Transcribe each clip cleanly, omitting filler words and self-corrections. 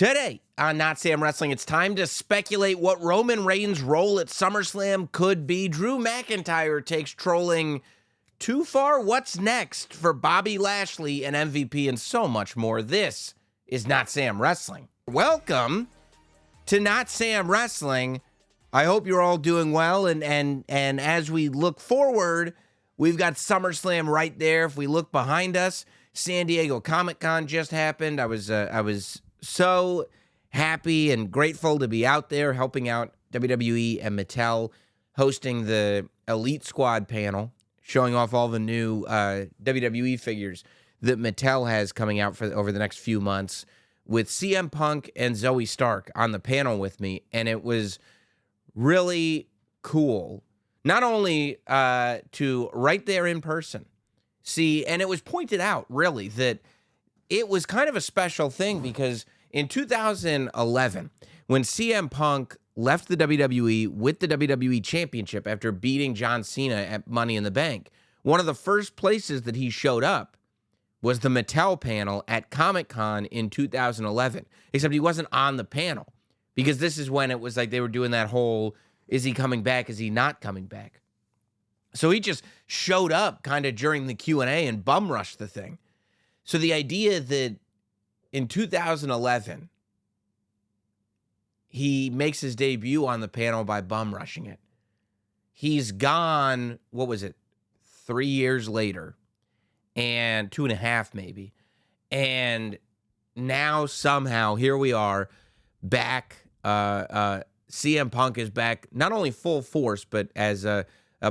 Today on Notsam Wrestling, it's time to speculate what Roman Reigns' role at SummerSlam could be. Drew McIntyre takes trolling too far. What's next for Bobby Lashley and MVP and so much more? This is Notsam Wrestling. Welcome to Notsam Wrestling. I hope you're all doing well, and as we look forward, we've got SummerSlam right there. If we look behind us, San Diego Comic-Con just happened. I was so happy and grateful to be out there helping out WWE and Mattel, hosting the Elite Squad panel, showing off all the new WWE figures that Mattel has coming out for over the next few months, with CM Punk and Zoe Stark on the panel with me, and it was really cool. Not only to right there in person see, and it was pointed out really that it was kind of a special thing because in 2011, when CM Punk left the WWE with the WWE Championship after beating John Cena at Money in the Bank, one of the first places that he showed up was the Mattel panel at Comic-Con in 2011, except he wasn't on the panel because this is when it was like they were doing that whole, is he coming back, is he not coming back? So he just showed up kind of during the Q&A and bum rushed the thing. So the idea that in 2011, he makes his debut on the panel by bum rushing it. He's gone, 3 years later, and 2.5 maybe. And now somehow, here we are, back. CM Punk is back, not only full force, but as a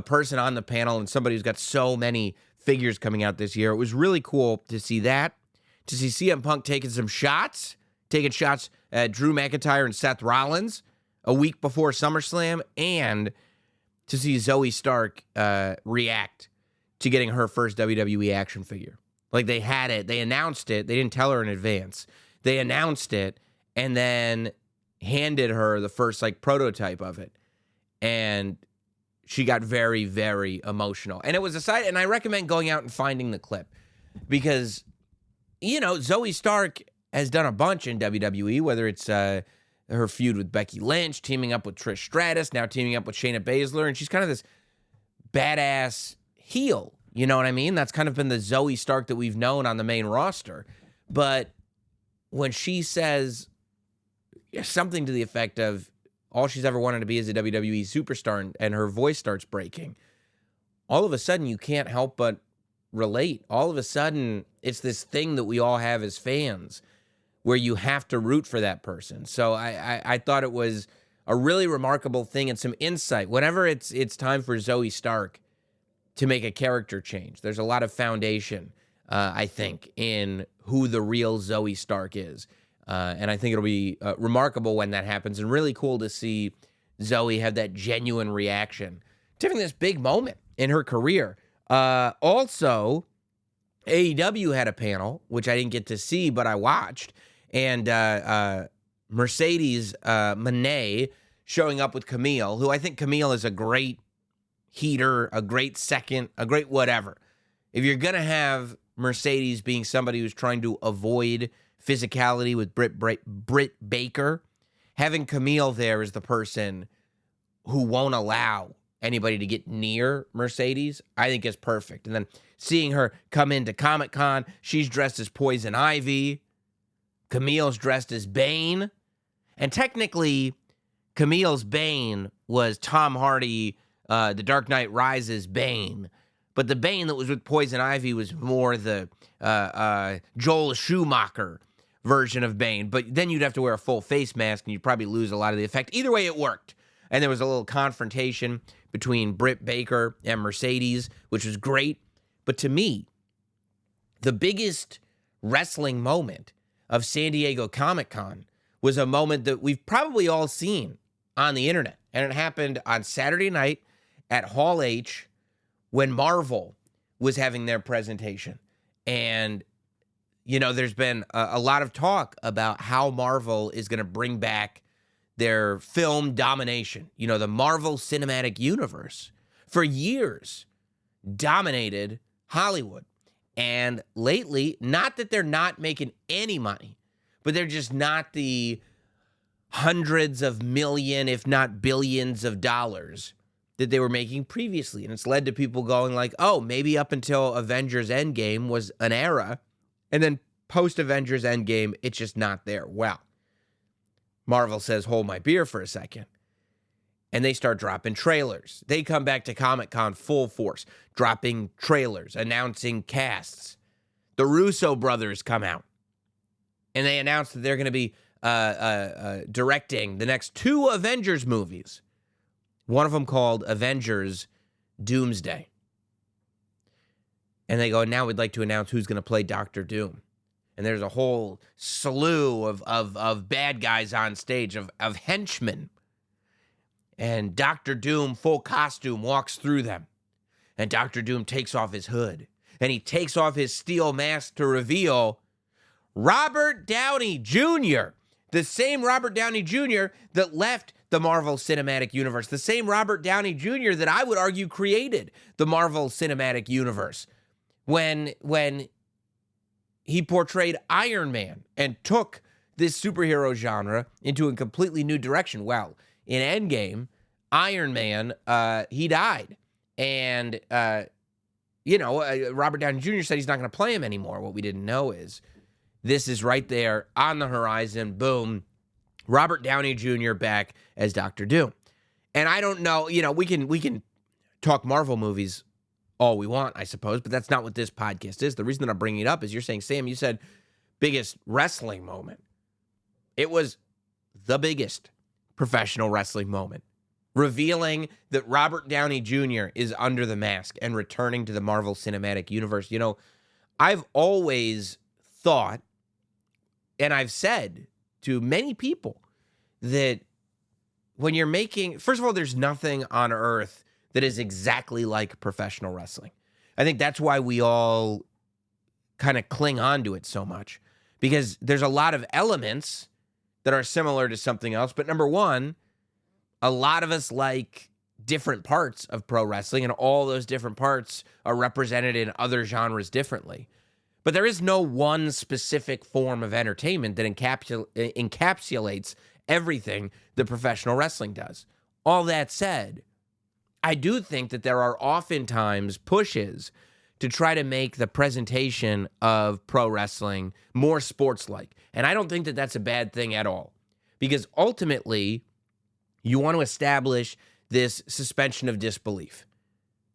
person on the panel and somebody who's got so many figures coming out this year. It was really cool to see that, to see CM Punk taking shots at Drew McIntyre and Seth Rollins a week before SummerSlam, and to see Zoe Stark react to getting her first WWE action figure. Like, they had it, they announced it, they didn't tell her in advance. They announced it and then handed her the first prototype of it. And she got very, very emotional. And it was a sight, and I recommend going out and finding the clip because, Zoe Stark has done a bunch in WWE, whether it's her feud with Becky Lynch, teaming up with Trish Stratus, now teaming up with Shayna Baszler, and she's kind of this badass heel, you know what I mean? That's kind of been the Zoe Stark that we've known on the main roster. But when she says something to the effect of, all she's ever wanted to be is a WWE superstar, and her voice starts breaking, all of a sudden you can't help but relate. All of a sudden, it's this thing that we all have as fans where you have to root for that person. So I thought it was a really remarkable thing and some insight. Whenever it's time for Zoe Stark to make a character change, there's a lot of foundation, I think, in who the real Zoe Stark is. And I think it'll be remarkable when that happens, and really cool to see Zoe have that genuine reaction to having this big moment in her career. Also, AEW had a panel, which I didn't get to see, but I watched. And Mercedes Moné showing up with Camille, who I think Camille is a great heater, a great second, a great whatever. If you're going to have Mercedes being somebody who's trying to avoid physicality with Britt Baker, having Camille there as the person who won't allow anybody to get near Mercedes, I think is perfect. And then seeing her come into Comic-Con, she's dressed as Poison Ivy, Camille's dressed as Bane, and technically Camille's Bane was Tom Hardy, The Dark Knight Rises Bane, but the Bane that was with Poison Ivy was more the Joel Schumacher version of Bane, but then you'd have to wear a full face mask and you'd probably lose a lot of the effect. Either way, it worked. And there was a little confrontation between Britt Baker and Mercedes, which was great. But to me, the biggest wrestling moment of San Diego Comic-Con was a moment that we've probably all seen on the internet. And it happened on Saturday night at Hall H when Marvel was having their presentation. And there's been a lot of talk about how Marvel is going to bring back their film domination. The Marvel Cinematic Universe, for years, dominated Hollywood. And lately, not that they're not making any money, but they're just not the hundreds of million, if not billions of dollars that they were making previously. And it's led to people going like, oh, maybe up until Avengers Endgame was an era, and then post-Avengers Endgame, it's just not there. Well, Marvel says, hold my beer for a second. And they start dropping trailers. They come back to Comic-Con full force, dropping trailers, announcing casts. The Russo brothers come out, and they announce that they're going to be directing the next 2 Avengers movies. One of them called Avengers Doomsday. And they go, now we'd like to announce who's going to play Doctor Doom. And there's a whole slew of bad guys on stage, of henchmen. And Doctor Doom, full costume, walks through them. And Doctor Doom takes off his hood. And he takes off his steel mask to reveal Robert Downey Jr., the same Robert Downey Jr. that left the Marvel Cinematic Universe, the same Robert Downey Jr. that I would argue created the Marvel Cinematic Universe when he portrayed Iron Man and took this superhero genre into a completely new direction. Well, in Endgame, Iron Man, he died. And, Robert Downey Jr. said he's not going to play him anymore. What we didn't know is this is right there on the horizon. Boom. Robert Downey Jr. back as Doctor Doom. And I don't know, we can talk Marvel movies all we want, I suppose, but that's not what this podcast is. The reason that I'm bringing it up is you're saying, Sam, you said biggest wrestling moment. It was the biggest professional wrestling moment, revealing that Robert Downey Jr. is under the mask and returning to the Marvel Cinematic Universe. I've always thought, and I've said to many people, that when you're making, first of all, there's nothing on earth that is exactly like professional wrestling. I think that's why we all kind of cling on to it so much, because there's a lot of elements that are similar to something else. But number one, a lot of us like different parts of pro wrestling, and all those different parts are represented in other genres differently. But there is no one specific form of entertainment that encapsulates everything that professional wrestling does. All that said, I do think that there are oftentimes pushes to try to make the presentation of pro wrestling more sports-like. And I don't think that that's a bad thing at all. Because ultimately, you want to establish this suspension of disbelief,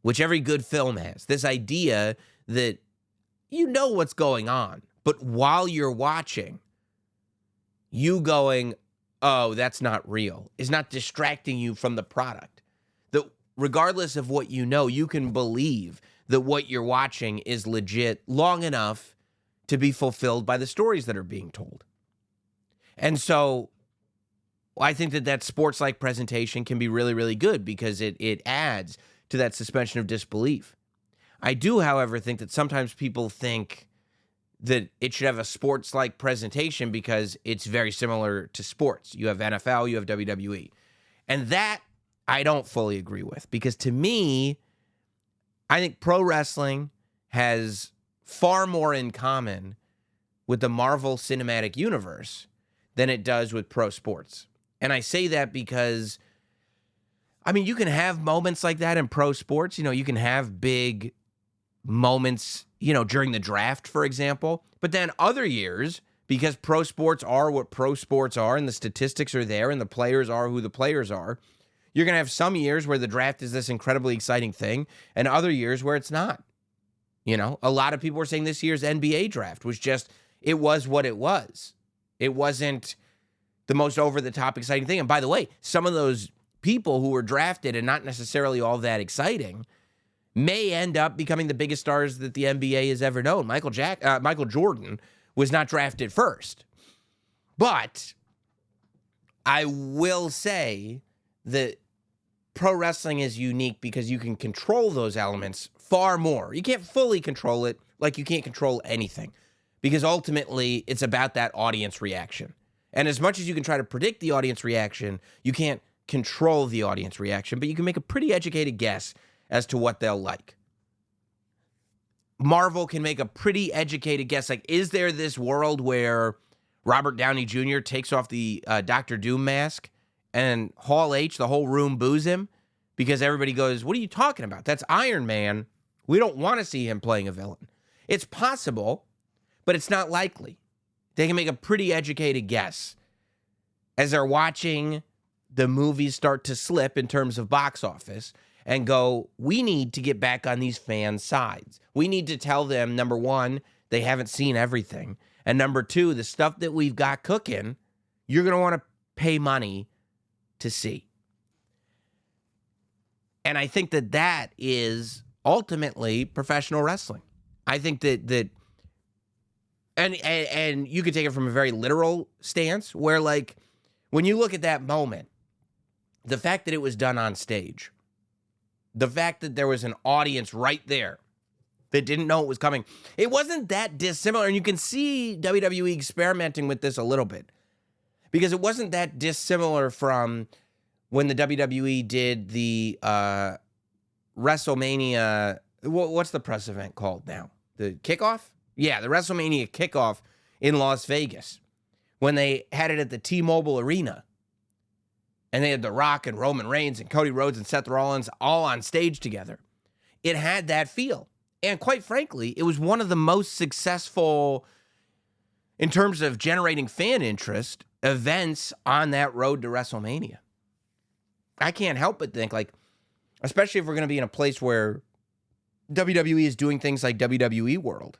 which every good film has. This idea that you know what's going on, but while you're watching, you going, oh, that's not real, is not distracting you from the product. That regardless of what you know, you can believe that what you're watching is legit long enough to be fulfilled by the stories that are being told. And so I think that sports-like presentation can be really, really good because it adds to that suspension of disbelief. I do, however, think that sometimes people think that it should have a sports-like presentation because it's very similar to sports. You have NFL, you have WWE. And that I don't fully agree with, because to me, I think pro wrestling has far more in common with the Marvel Cinematic Universe than it does with pro sports. And I say that because, you can have moments like that in pro sports. You can have big moments, during the draft, for example. But then other years, because pro sports are what pro sports are and the statistics are there and the players are who the players are, you're going to have some years where the draft is this incredibly exciting thing and other years where it's not. A lot of people were saying this year's NBA draft was just, it was what it was. It wasn't the most over-the-top exciting thing. And by the way, some of those people who were drafted and not necessarily all that exciting may end up becoming the biggest stars that the NBA has ever known. Michael Jordan was not drafted first. But I will say that pro wrestling is unique because you can control those elements far more. You can't fully control it like you can't control anything, because ultimately it's about that audience reaction. And as much as you can try to predict the audience reaction, you can't control the audience reaction, but you can make a pretty educated guess as to what they'll like. Marvel can make a pretty educated guess. Like, is there this world where Robert Downey Jr. takes off the Dr. Doom mask, and Hall H, the whole room, boos him because everybody goes, what are you talking about? That's Iron Man. We don't want to see him playing a villain. It's possible, but it's not likely. They can make a pretty educated guess as they're watching the movies start to slip in terms of box office and go, we need to get back on these fans' sides. We need to tell them, number one, they haven't seen everything. And number two, the stuff that we've got cooking, you're going to want to pay money to see. And I think that that is ultimately professional wrestling. I think that and you could take it from a very literal stance where, like, when you look at that moment, the fact that it was done on stage, the fact that there was an audience right there that didn't know it was coming, it wasn't that dissimilar. And you can see WWE experimenting with this a little bit because it wasn't that dissimilar from when the WWE did the WrestleMania, what's the press event called now? The kickoff? Yeah, the WrestleMania kickoff in Las Vegas when they had it at the T-Mobile Arena. And they had The Rock and Roman Reigns and Cody Rhodes and Seth Rollins all on stage together. It had that feel. And quite frankly, it was one of the most successful, in terms of generating fan interest, events on that road to WrestleMania. I can't help but think, like, especially if we're going to be in a place where WWE is doing things like WWE World.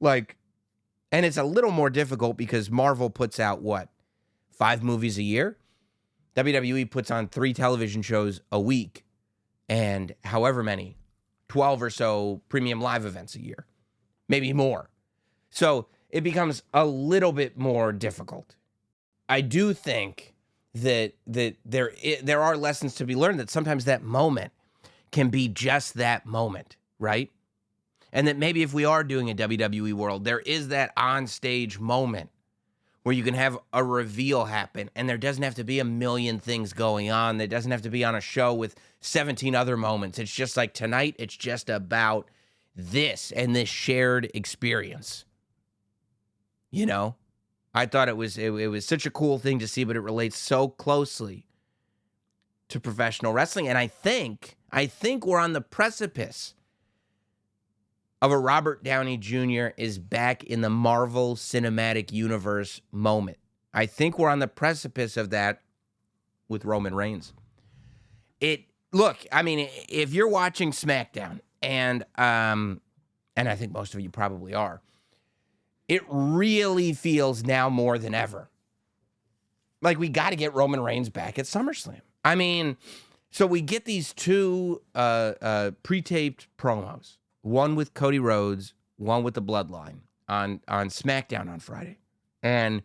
Like, and it's a little more difficult because Marvel puts out, 5 movies a year? WWE puts on 3 television shows a week and however many, 12 or so premium live events a year, maybe more. So it becomes a little bit more difficult. I do think that there are lessons to be learned, that sometimes that moment can be just that moment, right? And that maybe if we are doing a WWE World, there is that on-stage moment where you can have a reveal happen and there doesn't have to be a million things going on. There doesn't have to be on a show with 17 other moments. It's just like tonight, it's just about this and this shared experience. You know, I thought it was such a cool thing to see, but it relates so closely to professional wrestling. And I think we're on the precipice of a Robert Downey Jr. is back in the Marvel Cinematic Universe moment. I think we're on the precipice of that with Roman Reigns. Look, I mean, if you're watching SmackDown, and I think most of you probably are, it really feels now more than ever like we got to get Roman Reigns back at SummerSlam. I mean, so we get these 2 pre-taped promos. One with Cody Rhodes, one with the Bloodline on SmackDown on Friday. And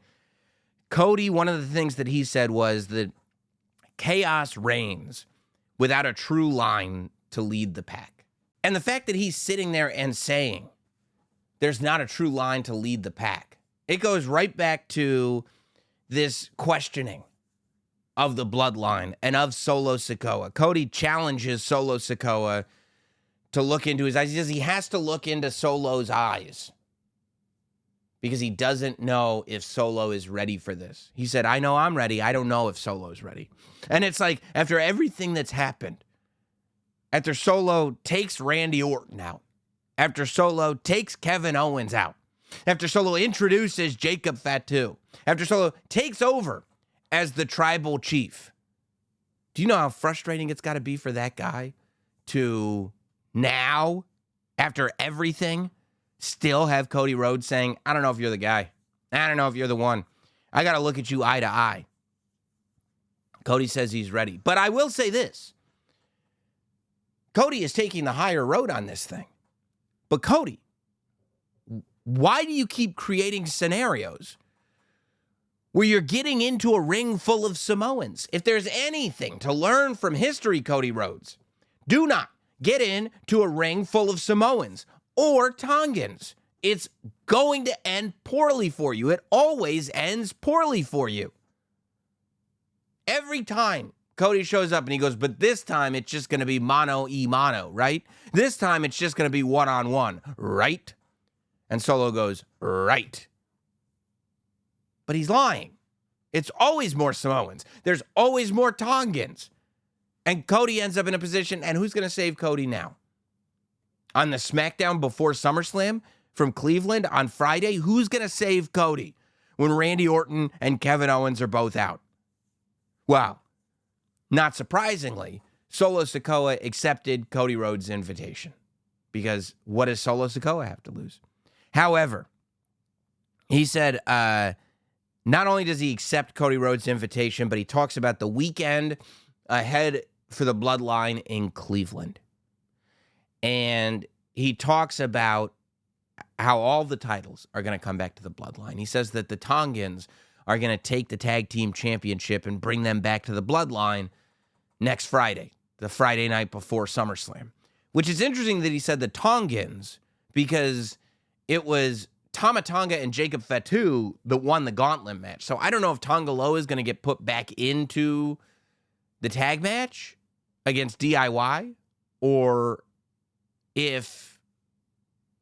Cody, one of the things that he said was that chaos reigns without a true line to lead the pack. And the fact that he's sitting there and saying there's not a true line to lead the pack, it goes right back to this questioning of the Bloodline and of Solo Sikoa. Cody challenges Solo Sikoa to look into his eyes. He says he has to look into Solo's eyes because he doesn't know if Solo is ready for this. He said, I know I'm ready. I don't know if Solo's ready. And it's like, after everything that's happened, after Solo takes Randy Orton out, after Solo takes Kevin Owens out, after Solo introduces Jacob Fatu, after Solo takes over as the tribal chief, do you know how frustrating it's got to be for that guy to now, after everything, still have Cody Rhodes saying, I don't know if you're the guy. I don't know if you're the one. I got to look at you eye to eye. Cody says he's ready. But I will say this. Cody is taking the higher road on this thing. But Cody, why do you keep creating scenarios where you're getting into a ring full of Samoans? If there's anything to learn from history, Cody Rhodes, do not get into a ring full of Samoans or Tongans. It's going to end poorly for you. It always ends poorly for you. Every time Cody shows up and he goes, but this time it's just going to be mano-a-mano, right? This time it's just going to be one-on-one, right? And Solo goes, right. But he's lying. It's always more Samoans. There's always more Tongans. And Cody ends up in a position, and who's going to save Cody now? On the SmackDown before SummerSlam from Cleveland on Friday, who's going to save Cody when Randy Orton and Kevin Owens are both out? Well, not surprisingly, Solo Sikoa accepted Cody Rhodes' invitation because what does Solo Sikoa have to lose? However, he said not only does he accept Cody Rhodes' invitation, but he talks about the weekend ahead for the Bloodline in Cleveland. And he talks about how all the titles are going to come back to the Bloodline. He says that the Tongans are going to take the tag team championship and bring them back to the Bloodline next Friday, the Friday night before SummerSlam. Which is interesting that he said the Tongans because it was Tama Tonga and Jacob Fatu that won the gauntlet match. So I don't know if Tonga Loa is going to get put back into the tag match against DIY or if,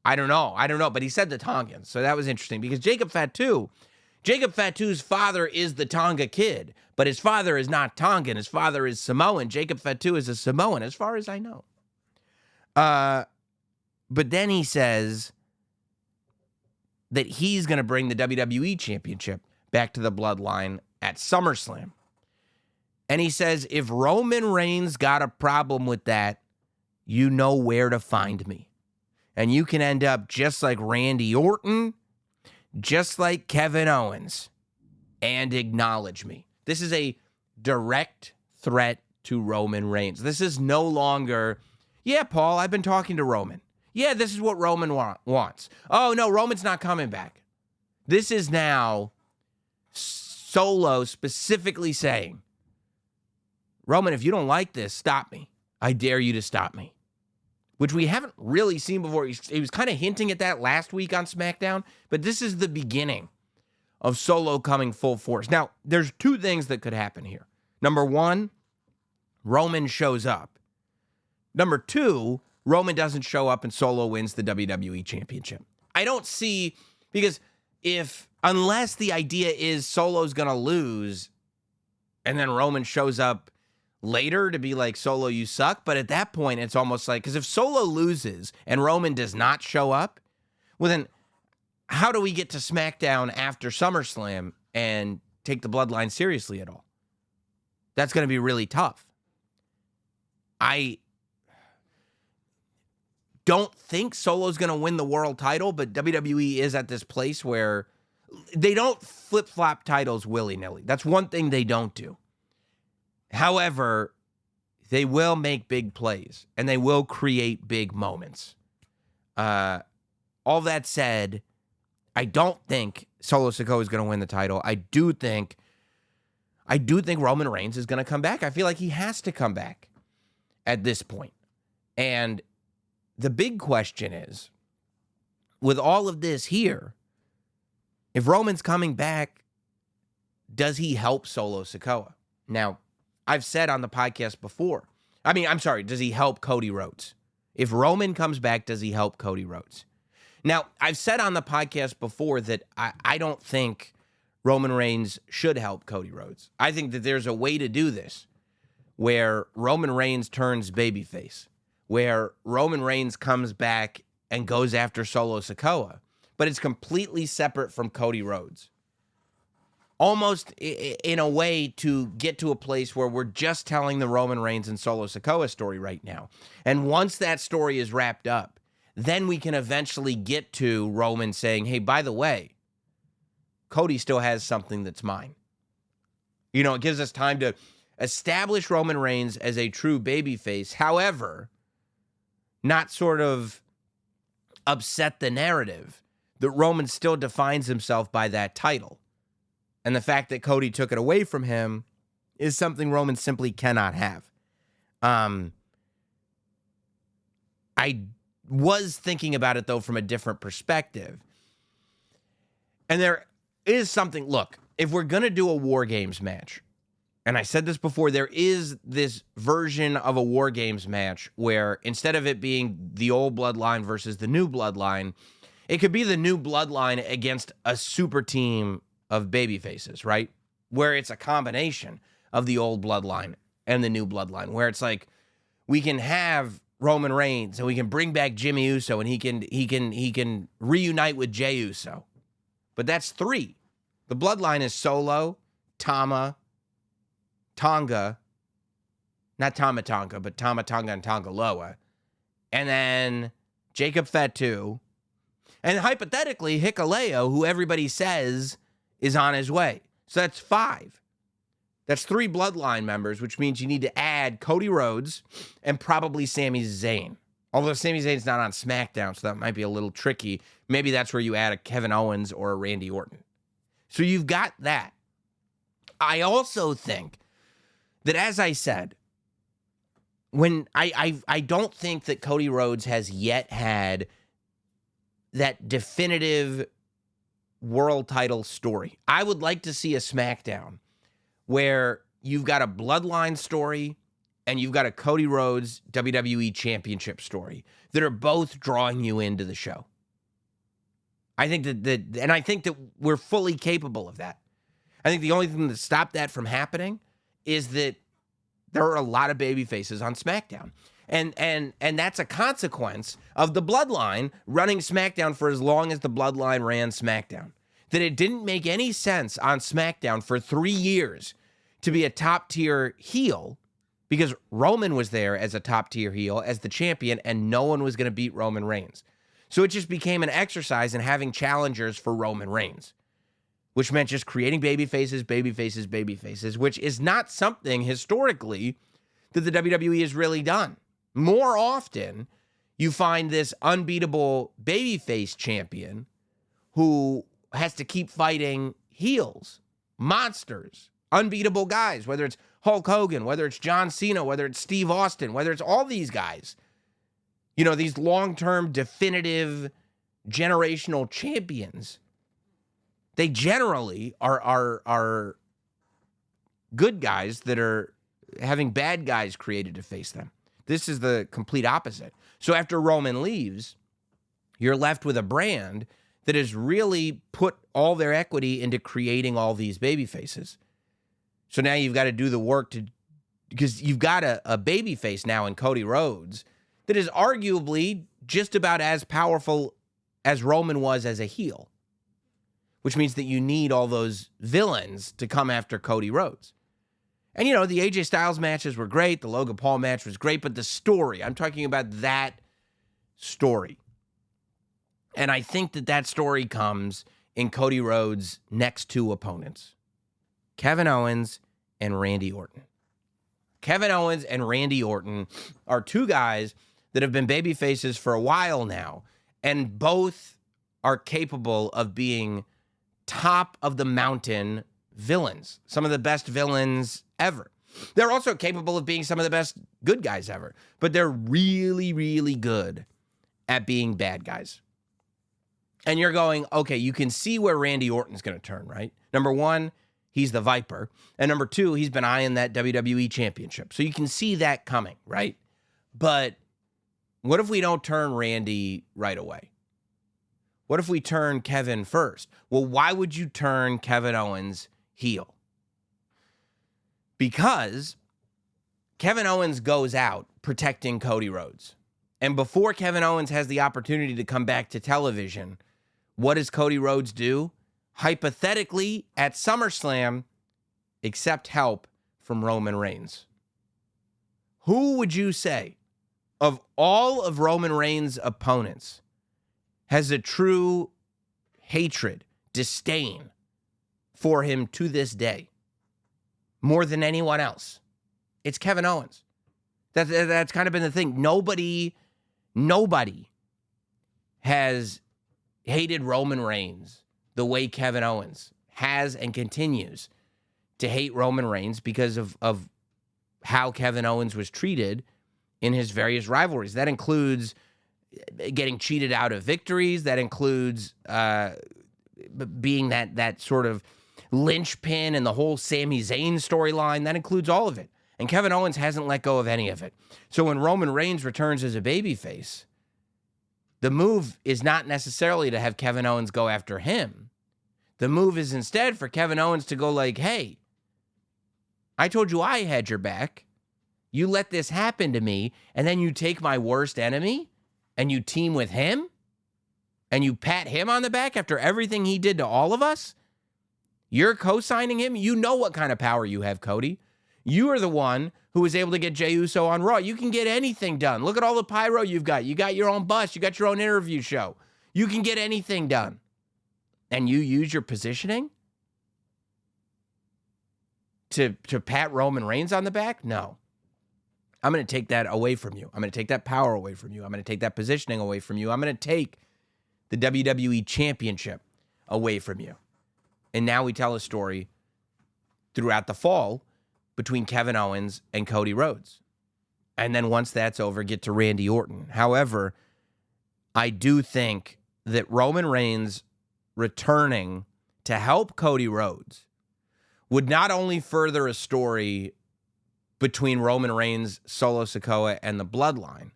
I don't know, but he said the Tongans, so that was interesting because Jacob Fatu's father is the Tonga Kid, but his father is not Tongan, his father is Samoan. Jacob Fatu is a Samoan, as far as I know. But then he says that he's going to bring the WWE Championship back to the Bloodline at SummerSlam. And he says, if Roman Reigns got a problem with that, you know where to find me. And you can end up just like Randy Orton, just like Kevin Owens, and acknowledge me. This is a direct threat to Roman Reigns. This is no longer, yeah, Paul, I've been talking to Roman. Yeah, this is what Roman wants. Oh, no, Roman's not coming back. This is now Solo specifically saying, Roman, if you don't like this, stop me. I dare you to stop me. Which we haven't really seen before. He was kind of hinting at that last week on SmackDown, but this is the beginning of Solo coming full force. Now, there's two things that could happen here. Number one, Roman shows up. Number two, Roman doesn't show up and Solo wins the WWE Championship. I don't see, because unless the idea is Solo's going to lose and then Roman shows up later to be like, Solo, you suck. But at that point, it's almost like, because if Solo loses and Roman does not show up, well, then how do we get to SmackDown after SummerSlam and take the Bloodline seriously at all? That's going to be really tough. I don't think Solo's going to win the world title, but WWE is at this place where they don't flip-flop titles willy-nilly. That's one thing they don't do. However, they will make big plays, and they will create big moments. All that said, I don't think Solo Sikoa is going to win the title. I do think Roman Reigns is going to come back. I feel like he has to come back at this point. And the big question is, with all of this here, if Roman's coming back, does he help Solo Sikoa? Now, I've said on the podcast before, does he help Cody Rhodes? If Roman comes back, does he help Cody Rhodes? Now, I've said on the podcast before that I don't think Roman Reigns should help Cody Rhodes. I think that there's a way to do this where Roman Reigns turns babyface, where Roman Reigns comes back and goes after Solo Sikoa, but it's completely separate from Cody Rhodes. Almost in a way to get to a place where we're just telling the Roman Reigns and Solo Sikoa story right now. And once that story is wrapped up, then we can eventually get to Roman saying, hey, by the way, Cody still has something that's mine. You know, it gives us time to establish Roman Reigns as a true babyface. However, not sort of upset the narrative that Roman still defines himself by that title. And the fact that Cody took it away from him is something Roman simply cannot have. I was thinking about it, though, from a different perspective. And there is something, look, if we're going to do a War Games match, and I said this before, there is this version of a War Games match where instead of it being the old bloodline versus the new bloodline, it could be the new bloodline against a super team of baby faces, right? Where it's a combination of the old bloodline and the new bloodline, where it's like we can have Roman Reigns and we can bring back Jimmy Uso and he can reunite with Jey Uso. But that's 3. The bloodline is Solo, Tama, Tonga, not Tama Tonga, but Tama Tonga and Tonga Loa. And then Jacob Fatu. And hypothetically, Hikuleo, who everybody says is on his way. So that's 5. That's 3 bloodline members, which means you need to add Cody Rhodes and probably Sami Zayn. Although Sami Zayn's not on SmackDown, so that might be a little tricky. Maybe that's where you add a Kevin Owens or a Randy Orton. So you've got that. I also think that, as I said, when I don't think that Cody Rhodes has yet had that definitive world title story. I would like to see a SmackDown where you've got a bloodline story and you've got a Cody Rhodes WWE Championship story that are both drawing you into the show. I think that we're fully capable of that. I think the only thing that stopped that from happening is that there are a lot of baby faces on SmackDown. And that's a consequence of the bloodline running SmackDown for as long as the bloodline ran SmackDown. That it didn't make any sense on SmackDown for 3 years to be a top-tier heel because Roman was there as a top-tier heel, as the champion, and no one was going to beat Roman Reigns. So it just became an exercise in having challengers for Roman Reigns, which meant just creating baby faces, which is not something historically that the WWE has really done. More often, you find this unbeatable babyface champion who has to keep fighting heels, monsters, unbeatable guys, whether it's Hulk Hogan, whether it's John Cena, whether it's Steve Austin, whether it's all these guys. You know, these long-term, definitive, generational champions. They generally are good guys that are having bad guys created to face them. This is the complete opposite. So after Roman leaves, you're left with a brand that has really put all their equity into creating all these baby faces. So now you've got to do the work because you've got a baby face now in Cody Rhodes that is arguably just about as powerful as Roman was as a heel, which means that you need all those villains to come after Cody Rhodes. And, you know, the AJ Styles matches were great. The Logan Paul match was great. But the story, I'm talking about that story. And I think that story comes in Cody Rhodes' next 2 opponents, Kevin Owens and Randy Orton. Kevin Owens and Randy Orton are 2 guys that have been baby faces for a while now. And both are capable of being top of the mountain villains, some of the best villains ever. They're also capable of being some of the best good guys ever, but they're really, really good at being bad guys. And you're going, okay, you can see where Randy Orton's going to turn, right? Number 1, he's the Viper. And number 2, he's been eyeing that WWE Championship. So you can see that coming, right? But what if we don't turn Randy right away? What if we turn Kevin first? Well, why would you turn Kevin Owens heel? Because Kevin Owens goes out protecting Cody Rhodes. And before Kevin Owens has the opportunity to come back to television, what does Cody Rhodes do? Hypothetically, at SummerSlam, accept help from Roman Reigns. Who would you say, of all of Roman Reigns' opponents, has a true hatred, disdain for him to this day, more than anyone else? It's Kevin Owens. That's kind of been the thing. Nobody has hated Roman Reigns the way Kevin Owens has and continues to hate Roman Reigns because of how Kevin Owens was treated in his various rivalries. That includes getting cheated out of victories. That includes being that sort of linchpin in the whole Sami Zayn storyline. That includes all of it. And Kevin Owens hasn't let go of any of it. So when Roman Reigns returns as a babyface, the move is not necessarily to have Kevin Owens go after him. The move is instead for Kevin Owens to go like, hey, I told you I had your back. You let this happen to me, and then you take my worst enemy and you team with him and you pat him on the back after everything he did to all of us? You're co-signing him? You know what kind of power you have, Cody. You are the one who was able to get Jey Uso on Raw. You can get anything done. Look at all the pyro you've got. You got your own bus. You got your own interview show. You can get anything done. And you use your positioning to pat Roman Reigns on the back? No. I'm going to take that away from you. I'm going to take that power away from you. I'm going to take that positioning away from you. I'm going to take the WWE Championship away from you. And now we tell a story throughout the fall between Kevin Owens and Cody Rhodes. And then once that's over, get to Randy Orton. However, I do think that Roman Reigns returning to help Cody Rhodes would not only further a story between Roman Reigns, Solo Sikoa, and the Bloodline,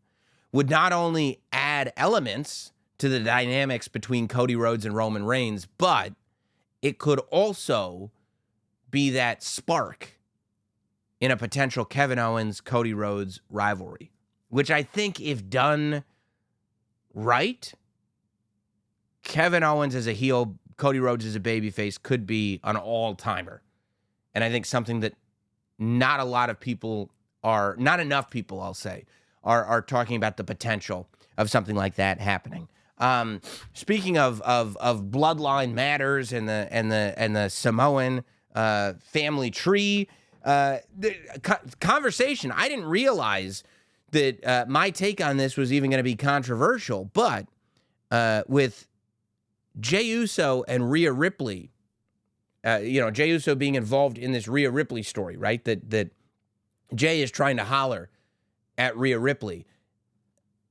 would not only add elements to the dynamics between Cody Rhodes and Roman Reigns, but it could also be that spark in a potential Kevin Owens, Cody Rhodes rivalry, which I think if done right, Kevin Owens as a heel, Cody Rhodes as a babyface could be an all-timer. And I think something that not enough people, I'll say, are talking about the potential of something like that happening. Speaking of bloodline matters and the Samoan family tree conversation, I didn't realize that my take on this was even going to be controversial, but with Jey Uso and Rhea Ripley, Jey Uso being involved in this Rhea Ripley story, right? That Jey is trying to holler at Rhea Ripley.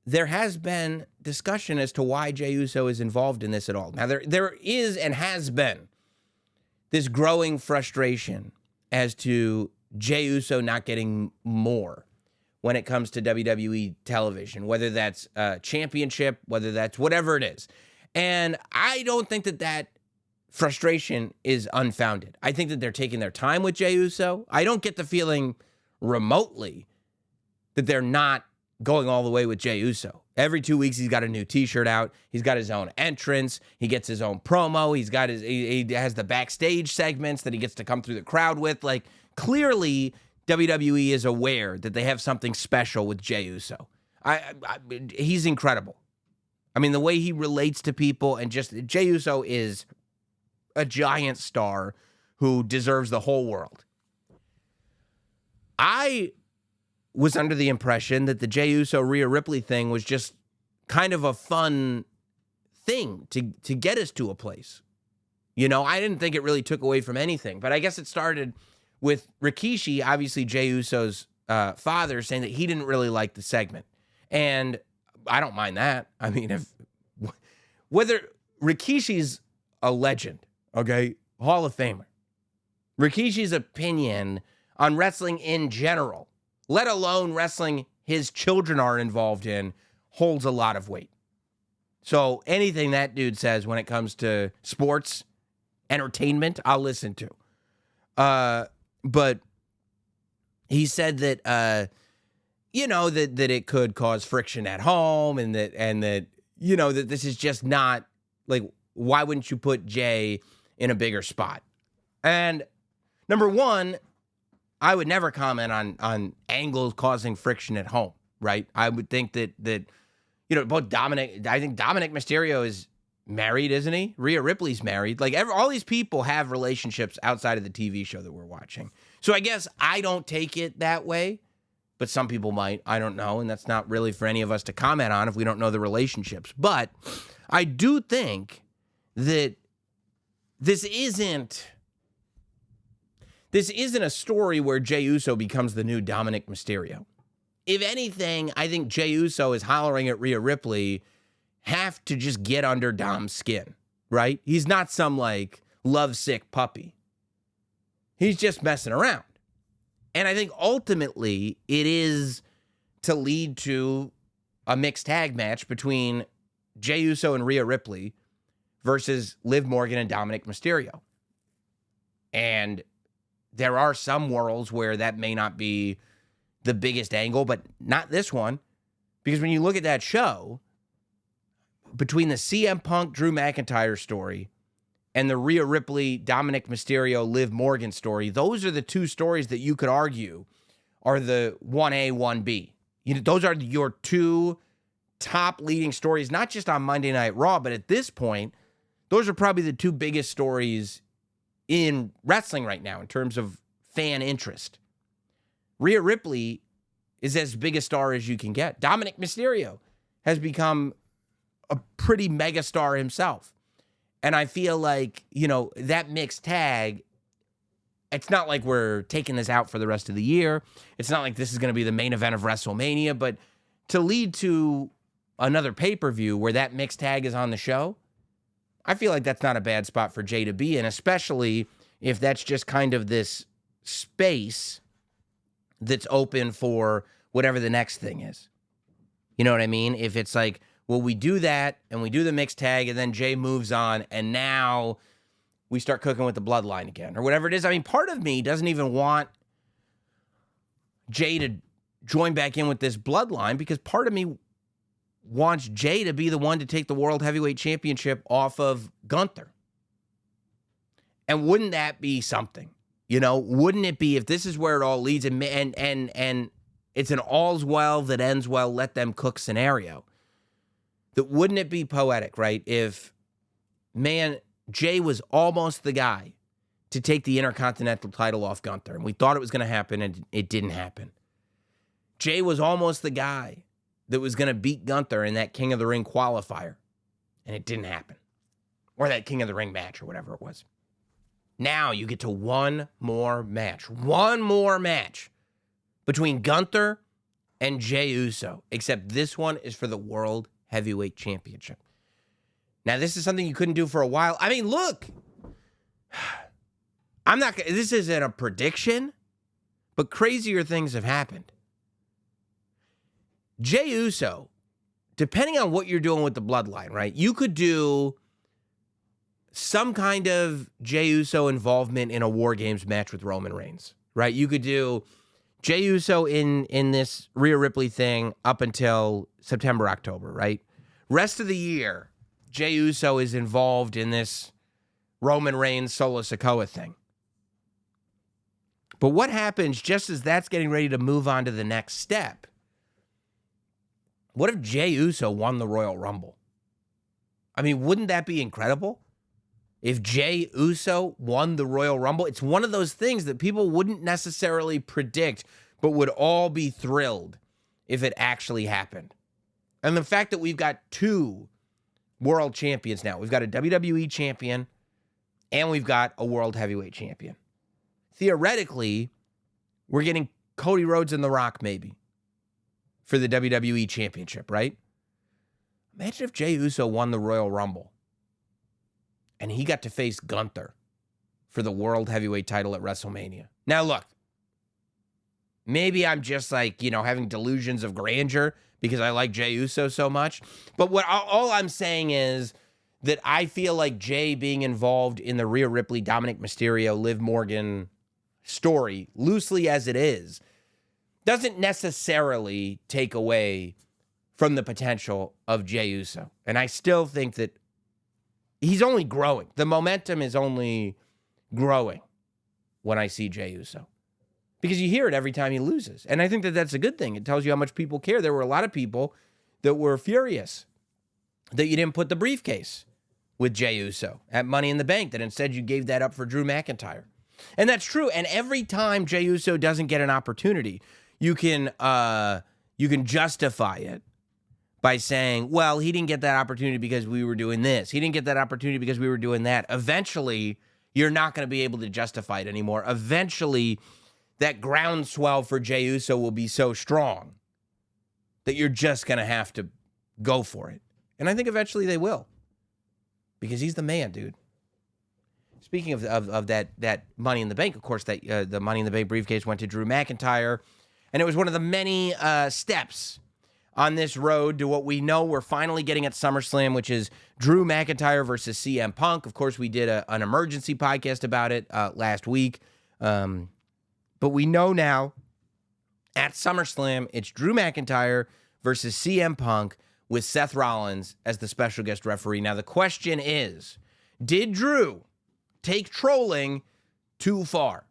There has been discussion as to why Jey Uso is involved in this at all. Now, there is and has been this growing frustration as to Jey Uso not getting more when it comes to WWE television, whether that's championship, whether that's whatever it is. And I don't think that frustration is unfounded. I think that they're taking their time with Jey Uso. I don't get the feeling remotely that they're not going all the way with Jey Uso. Every 2 weeks, he's got a new T-shirt out. He's got his own entrance. He gets his own promo. He has the backstage segments that he gets to come through the crowd with. Like, clearly, WWE is aware that they have something special with Jey Uso. He's incredible. I mean, the way he relates to people, and just Jey Uso is a giant star who deserves the whole world. I was under the impression that the Jey Uso Rhea Ripley thing was just kind of a fun thing to get us to a place. I didn't think it really took away from anything, but I guess it started with Rikishi, obviously Jey Uso's father, saying that he didn't really like the segment. And I don't mind that. I mean, whether Rikishi's a legend, okay, Hall of Famer, Rikishi's opinion on wrestling in general, let alone wrestling his children are involved in, holds a lot of weight. So anything that dude says when it comes to sports, entertainment, I'll listen to. But he said that, that it could cause friction at home and that that this is just not, like, why wouldn't you put Jey in a bigger spot? And number one, I would never comment on angles causing friction at home, right? I would think that both I think Dominic Mysterio is married, isn't he? Rhea Ripley's married. Like, all these people have relationships outside of the TV show that we're watching. So I guess I don't take it that way, but some people might. I don't know, and that's not really for any of us to comment on if we don't know the relationships. But I do think that this isn't a story where Jey Uso becomes the new Dominic Mysterio. If anything, I think Jey Uso is hollering at Rhea Ripley have to just get under Dom's skin, right? He's not some, like, lovesick puppy. He's just messing around. And I think ultimately it is to lead to a mixed tag match between Jey Uso and Rhea Ripley versus Liv Morgan and Dominic Mysterio. And there are some worlds where that may not be the biggest angle, but not this one. Because when you look at that show, between the CM Punk Drew McIntyre story and the Rhea Ripley Dominic Mysterio Liv Morgan story, those are the two stories that you could argue are the 1A, 1B. Those are your two top leading stories, not just on Monday Night Raw, but at this point, those are probably the two biggest stories in wrestling right now in terms of fan interest. Rhea Ripley is as big a star as you can get. Dominic Mysterio has become a pretty mega star himself. And I feel like, that mixed tag, it's not like we're taking this out for the rest of the year. It's not like this is going to be the main event of WrestleMania, but to lead to another pay-per-view where that mixed tag is on the show, I feel like that's not a bad spot for Jay to be in, especially if that's just kind of this space that's open for whatever the next thing is. You know what I mean? If it's like, well, we do that and we do the mixed tag and then Jay moves on and now we start cooking with the bloodline again or whatever it is. I mean, part of me doesn't even want Jay to join back in with this bloodline because part of me wants Jay to be the one to take the World Heavyweight Championship off of Gunther. And wouldn't that be something? Wouldn't it be if this is where it all leads and it's an all's well that ends well, let them cook scenario? That wouldn't it be poetic, right? If, Jay was almost the guy to take the Intercontinental title off Gunther, and we thought it was going to happen, and it didn't happen. Jay was almost the guy that was going to beat Gunther in that King of the Ring qualifier, and it didn't happen. Or that King of the Ring match, or whatever it was. Now you get to one more match between Gunther and Jey Uso, except this one is for the World Heavyweight Championship. Now, this is something you couldn't do for a while. I mean, look, this isn't a prediction, but crazier things have happened. Jey Uso, depending on what you're doing with the bloodline, right? You could do some kind of Jey Uso involvement in a War Games match with Roman Reigns, right? You could do Jey Uso in this Rhea Ripley thing up until September, October, right? Rest of the year, Jey Uso is involved in this Roman Reigns Solo Sikoa thing. But what happens just as that's getting ready to move on to the next step? What if Jey Uso won the Royal Rumble? I mean, wouldn't that be incredible? If Jey Uso won the Royal Rumble, it's one of those things that people wouldn't necessarily predict, but would all be thrilled if it actually happened. And the fact that we've got two world champions now. We've got a WWE champion and we've got a world heavyweight champion. Theoretically, we're getting Cody Rhodes and The Rock maybe for the WWE championship, right? Imagine if Jey Uso won the Royal Rumble and he got to face Gunther for the world heavyweight title at WrestleMania. Now, look, maybe I'm just like, having delusions of grandeur because I like Jey Uso so much. But all I'm saying is that I feel like Jey being involved in the Rhea Ripley, Dominic Mysterio, Liv Morgan story, loosely as it is, doesn't necessarily take away from the potential of Jey Uso. And I still think that he's only growing. The momentum is only growing when I see Jey Uso. Because you hear it every time he loses. And I think that that's a good thing. It tells you how much people care. There were a lot of people that were furious that you didn't put the briefcase with Jey Uso at Money in the Bank, that instead you gave that up for Drew McIntyre. And that's true. And every time Jey Uso doesn't get an opportunity, you can justify it by saying, well, he didn't get that opportunity because we were doing this. He didn't get that opportunity because we were doing that. Eventually, you're not going to be able to justify it anymore. Eventually, that groundswell for Jey Uso will be so strong that you're just going to have to go for it. And I think eventually they will. Because he's the man, dude. Speaking of that Money in the Bank, of course, that the Money in the Bank briefcase went to Drew McIntyre. And it was one of the many steps on this road to what we know we're finally getting at SummerSlam, which is Drew McIntyre versus CM Punk. Of course, we did an emergency podcast about it last week. But we know now at SummerSlam, it's Drew McIntyre versus CM Punk with Seth Rollins as the special guest referee. Now, the question is, did Drew take trolling too far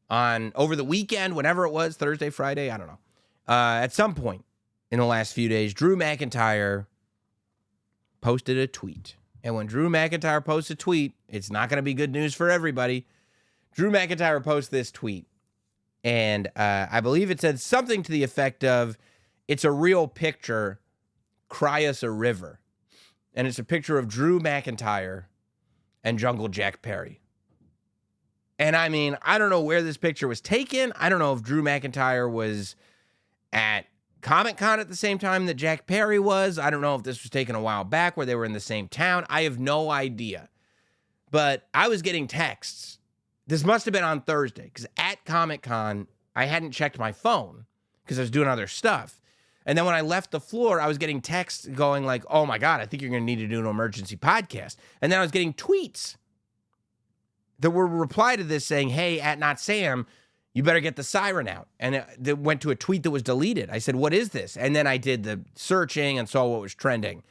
over the weekend, whenever it was, Thursday, Friday, I don't know. At some point in the last few days, Drew McIntyre posted a tweet. And when Drew McIntyre posts a tweet, it's not going to be good news for everybody. Drew McIntyre posts this tweet. And I believe it said something to the effect of, it's a real picture, cry us a river. And it's a picture of Drew McIntyre and Jungle Jack Perry. And I mean, I don't know where this picture was taken. I don't know if Drew McIntyre was at Comic-Con at the same time that Jack Perry was. I don't know if this was taken a while back where they were in the same town. I have no idea. But I was getting texts. This must have been on Thursday, because at Comic-Con, I hadn't checked my phone because I was doing other stuff. And then when I left the floor, I was getting texts going like, oh my God, I think you're going to need to do an emergency podcast. And then I was getting tweets that were reply to this saying, hey, at Notsam, you better get the siren out. And it went to a tweet that was deleted. I said, what is this? And then I did the searching and saw what was trending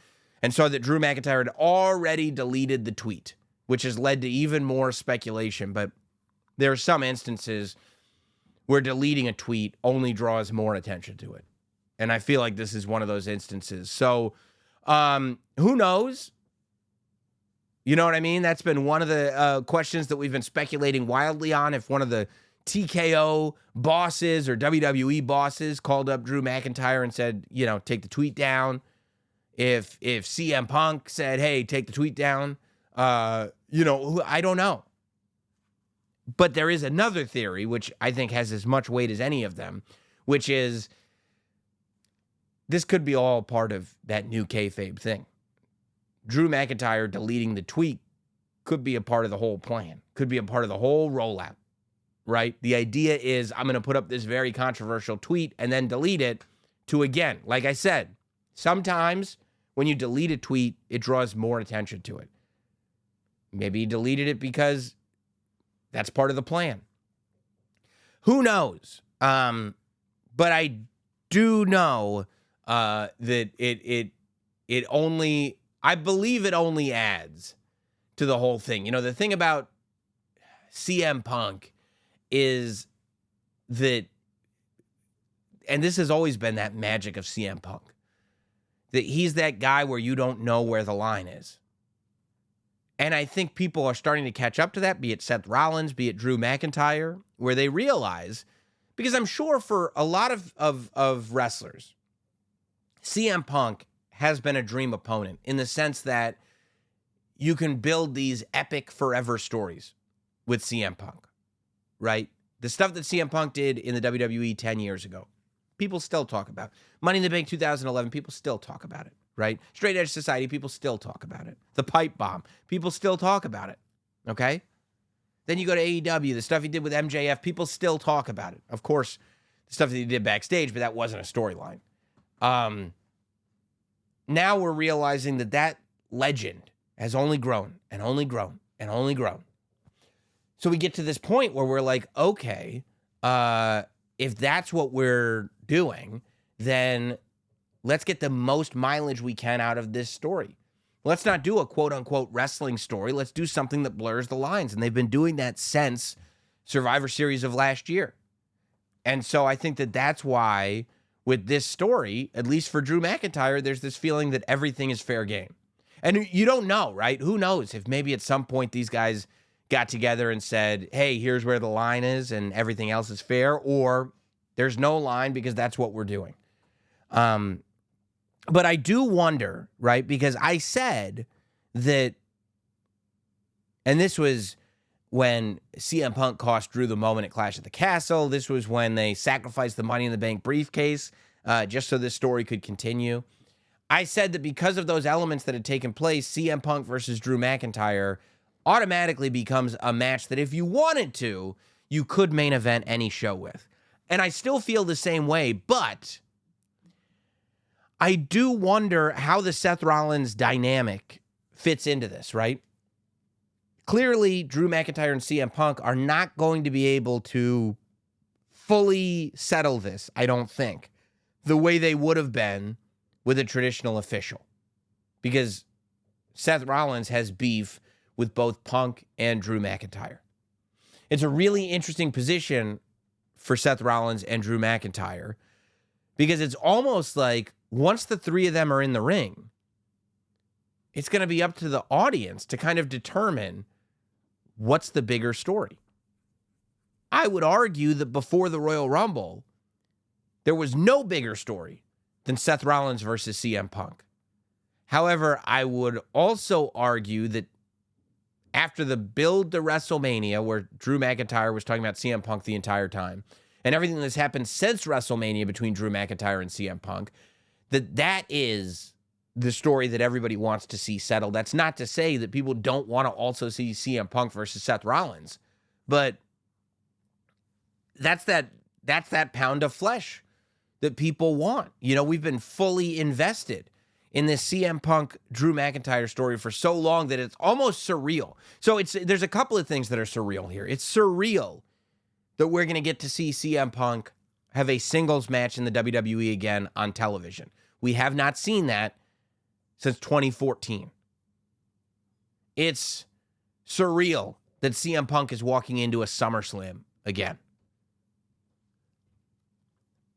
and saw that Drew McIntyre had already deleted the tweet, which has led to even more speculation. But there are some instances where deleting a tweet only draws more attention to it. And I feel like this is one of those instances. So who knows? You know what I mean? That's been one of the questions that we've been speculating wildly on. If one of the TKO bosses or WWE bosses called up Drew McIntyre and said, you know, take the tweet down. If CM Punk said, hey, take the tweet down, I don't know. But there is another theory, which I think has as much weight as any of them, which is this could be all part of that new kayfabe thing. Drew McIntyre deleting the tweet could be a part of the whole plan, could be a part of the whole rollout, right? The idea is I'm going to put up this very controversial tweet and then delete it to, again, like I said, sometimes when you delete a tweet, it draws more attention to it. Maybe he deleted it because that's part of the plan. Who knows? But I do know that it only, I believe it only adds to the whole thing. You know, the thing about CM Punk is that, and this has always been that magic of CM Punk, that he's that guy where you don't know where the line is. And I think people are starting to catch up to that, be it Seth Rollins, be it Drew McIntyre, where they realize, because I'm sure for a lot of wrestlers, CM Punk has been a dream opponent in the sense that you can build these epic forever stories with CM Punk, right? The stuff that CM Punk did in the WWE 10 years ago, people still talk about. Money in the Bank 2011, people still talk about it, right? Straight Edge Society, people still talk about it. The Pipe Bomb, people still talk about it, okay? Then you go to AEW, the stuff he did with MJF, people still talk about it. Of course, the stuff that he did backstage, but that wasn't a storyline. Now we're realizing that legend has only grown and only grown and only grown. So we get to this point where we're like, okay, if that's what we're doing, then let's get the most mileage we can out of this story. Let's not do a quote-unquote wrestling story. Let's do something that blurs the lines. And they've been doing that since Survivor Series of last year. And so I think that that's why with this story, at least for Drew McIntyre, there's this feeling that everything is fair game. And you don't know, right? Who knows if maybe at some point these guys got together and said, hey, here's where the line is and everything else is fair, or there's no line because that's what we're doing. But I do wonder, right? Because I said that, and this was when CM Punk cost Drew the moment at Clash at the Castle. This was when they sacrificed the Money in the Bank briefcase just so this story could continue. I said that because of those elements that had taken place, CM Punk versus Drew McIntyre automatically becomes a match that if you wanted to, you could main event any show with. And I still feel the same way, but I do wonder how the Seth Rollins dynamic fits into this, right? Clearly, Drew McIntyre and CM Punk are not going to be able to fully settle this, I don't think, the way they would have been with a traditional official. Because Seth Rollins has beef with both Punk and Drew McIntyre. It's a really interesting position for Seth Rollins and Drew McIntyre because it's almost like once the three of them are in the ring, it's going to be up to the audience to kind of determine what's the bigger story. I would argue that before the Royal Rumble, there was no bigger story than Seth Rollins versus CM Punk. However, I would also argue that after the build to WrestleMania, where Drew McIntyre was talking about CM Punk the entire time, and everything that's happened since WrestleMania between Drew McIntyre and CM Punk, that is the story that everybody wants to see settled. That's not to say that people don't want to also see CM Punk versus Seth Rollins, but that's that pound of flesh that people want. You know, we've been fully invested in this CM Punk Drew McIntyre story for so long that it's almost surreal. So there's a couple of things that are surreal here. It's surreal that we're going to get to see CM Punk have a singles match in the WWE again on television. We have not seen that since 2014. It's surreal that CM Punk is walking into a SummerSlam again.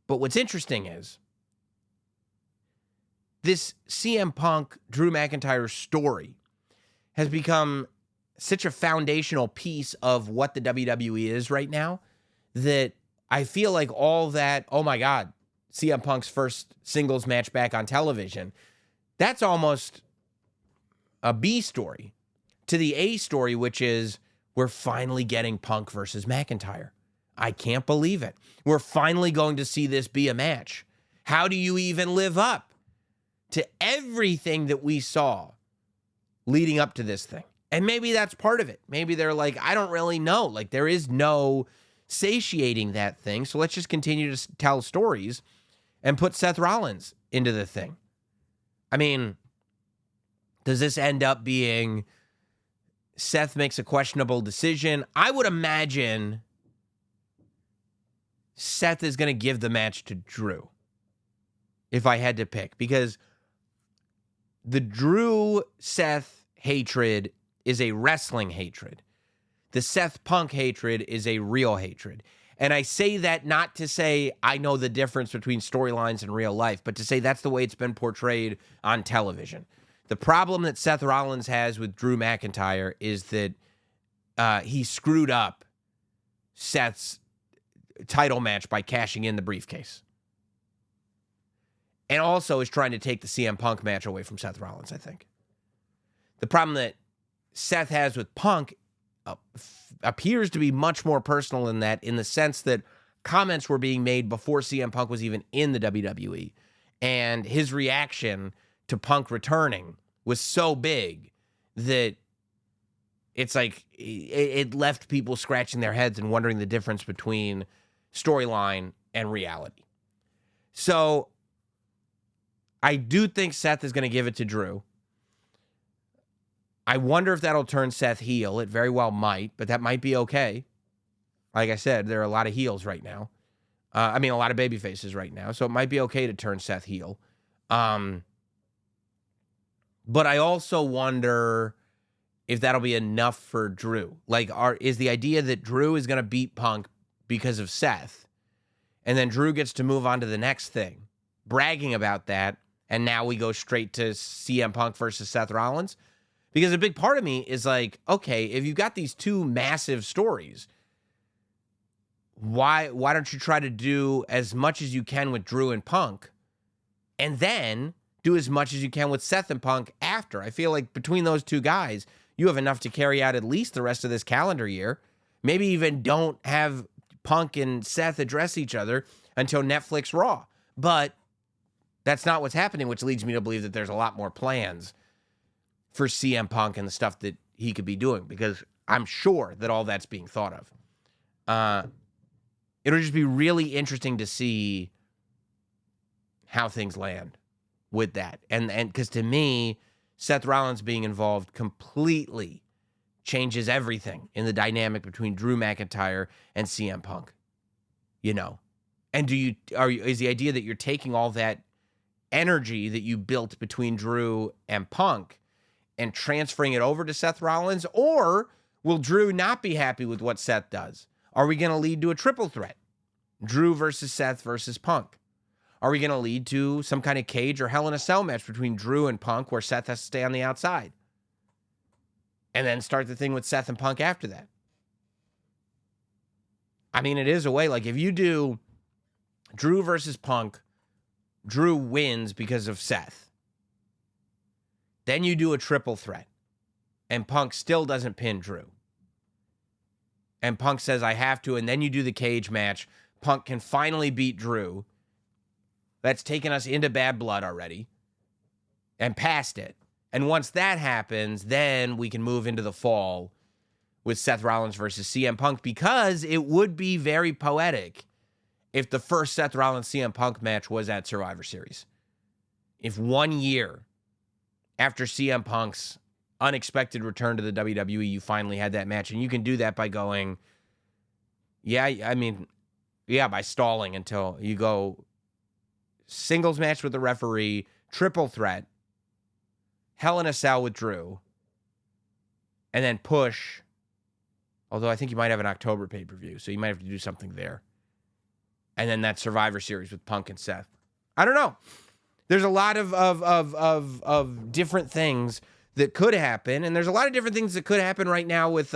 But what's interesting is this CM Punk Drew McIntyre story has become such a foundational piece of what the WWE is right now that I feel like all that, oh my God, CM Punk's first singles match back on television, that's almost a B story to the A story, which is we're finally getting Punk versus McIntyre. I can't believe it. We're finally going to see this be a match. How do you even live up to everything that we saw leading up to this thing? And maybe that's part of it. Maybe they're like, I don't really know. Like, there is no satiating that thing. So let's just continue to tell stories and put Seth Rollins into the thing. I mean, does this end up being Seth makes a questionable decision? I would imagine Seth is going to give the match to Drew, if I had to pick, because the Drew-Seth hatred is a wrestling hatred. The Seth Punk hatred is a real hatred. And I say that not to say I know the difference between storylines and real life, but to say that's the way it's been portrayed on television. The problem that Seth Rollins has with Drew McIntyre is that he screwed up Seth's title match by cashing in the briefcase. And also is trying to take the CM Punk match away from Seth Rollins, I think. The problem that Seth has with Punk appears to be much more personal than that, in the sense that comments were being made before CM Punk was even in the WWE. And his reaction to Punk returning was so big that it's like it left people scratching their heads and wondering the difference between storyline and reality. So I do think Seth is going to give it to Drew. I wonder if that'll turn Seth heel. It very well might, but that might be okay. Like I said, there are a lot of heels right now. A lot of baby faces right now, so it might be okay to turn Seth heel. But I also wonder if that'll be enough for Drew. Like, is the idea that Drew is going to beat Punk because of Seth, and then Drew gets to move on to the next thing, bragging about that, and now we go straight to CM Punk versus Seth Rollins? Because a big part of me is like, okay, if you've got these two massive stories, why don't you try to do as much as you can with Drew and Punk, and then do as much as you can with Seth and Punk after? I feel like between those two guys, you have enough to carry out at least the rest of this calendar year. Maybe even don't have Punk and Seth address each other until Netflix Raw. But that's not what's happening, which leads me to believe that there's a lot more plans for CM Punk and the stuff that he could be doing, because I'm sure that all that's being thought of. It'll just be really interesting to see how things land with that. And because to me, Seth Rollins being involved completely changes everything in the dynamic between Drew McIntyre and CM Punk. And is the idea that you're taking all that energy that you built between Drew and Punk and transferring it over to Seth Rollins, or will Drew not be happy with what Seth does? Are we going to lead to a triple threat? Drew versus Seth versus Punk. Are we going to lead to some kind of cage or Hell in a Cell match between Drew and Punk where Seth has to stay on the outside? And then start the thing with Seth and Punk after that. I mean, it is a way, like if you do Drew versus Punk, Drew wins because of Seth. Then you do a triple threat, and Punk still doesn't pin Drew. And Punk says, I have to, and then you do the cage match. Punk can finally beat Drew. That's taken us into Bad Blood already and past it. And once that happens, then we can move into the fall with Seth Rollins versus CM Punk, because it would be very poetic if the first Seth Rollins CM Punk match was at Survivor Series. If 1 year after CM Punk's unexpected return to the WWE, you finally had that match. And you can do that by going, by stalling until you go singles match with the referee, triple threat, Hell in a Cell with Drew, and then push. Although I think you might have an October pay-per-view, so you might have to do something there. And then that Survivor Series with Punk and Seth. I don't know. There's a lot of different things that could happen, and there's a lot of different things that could happen right now with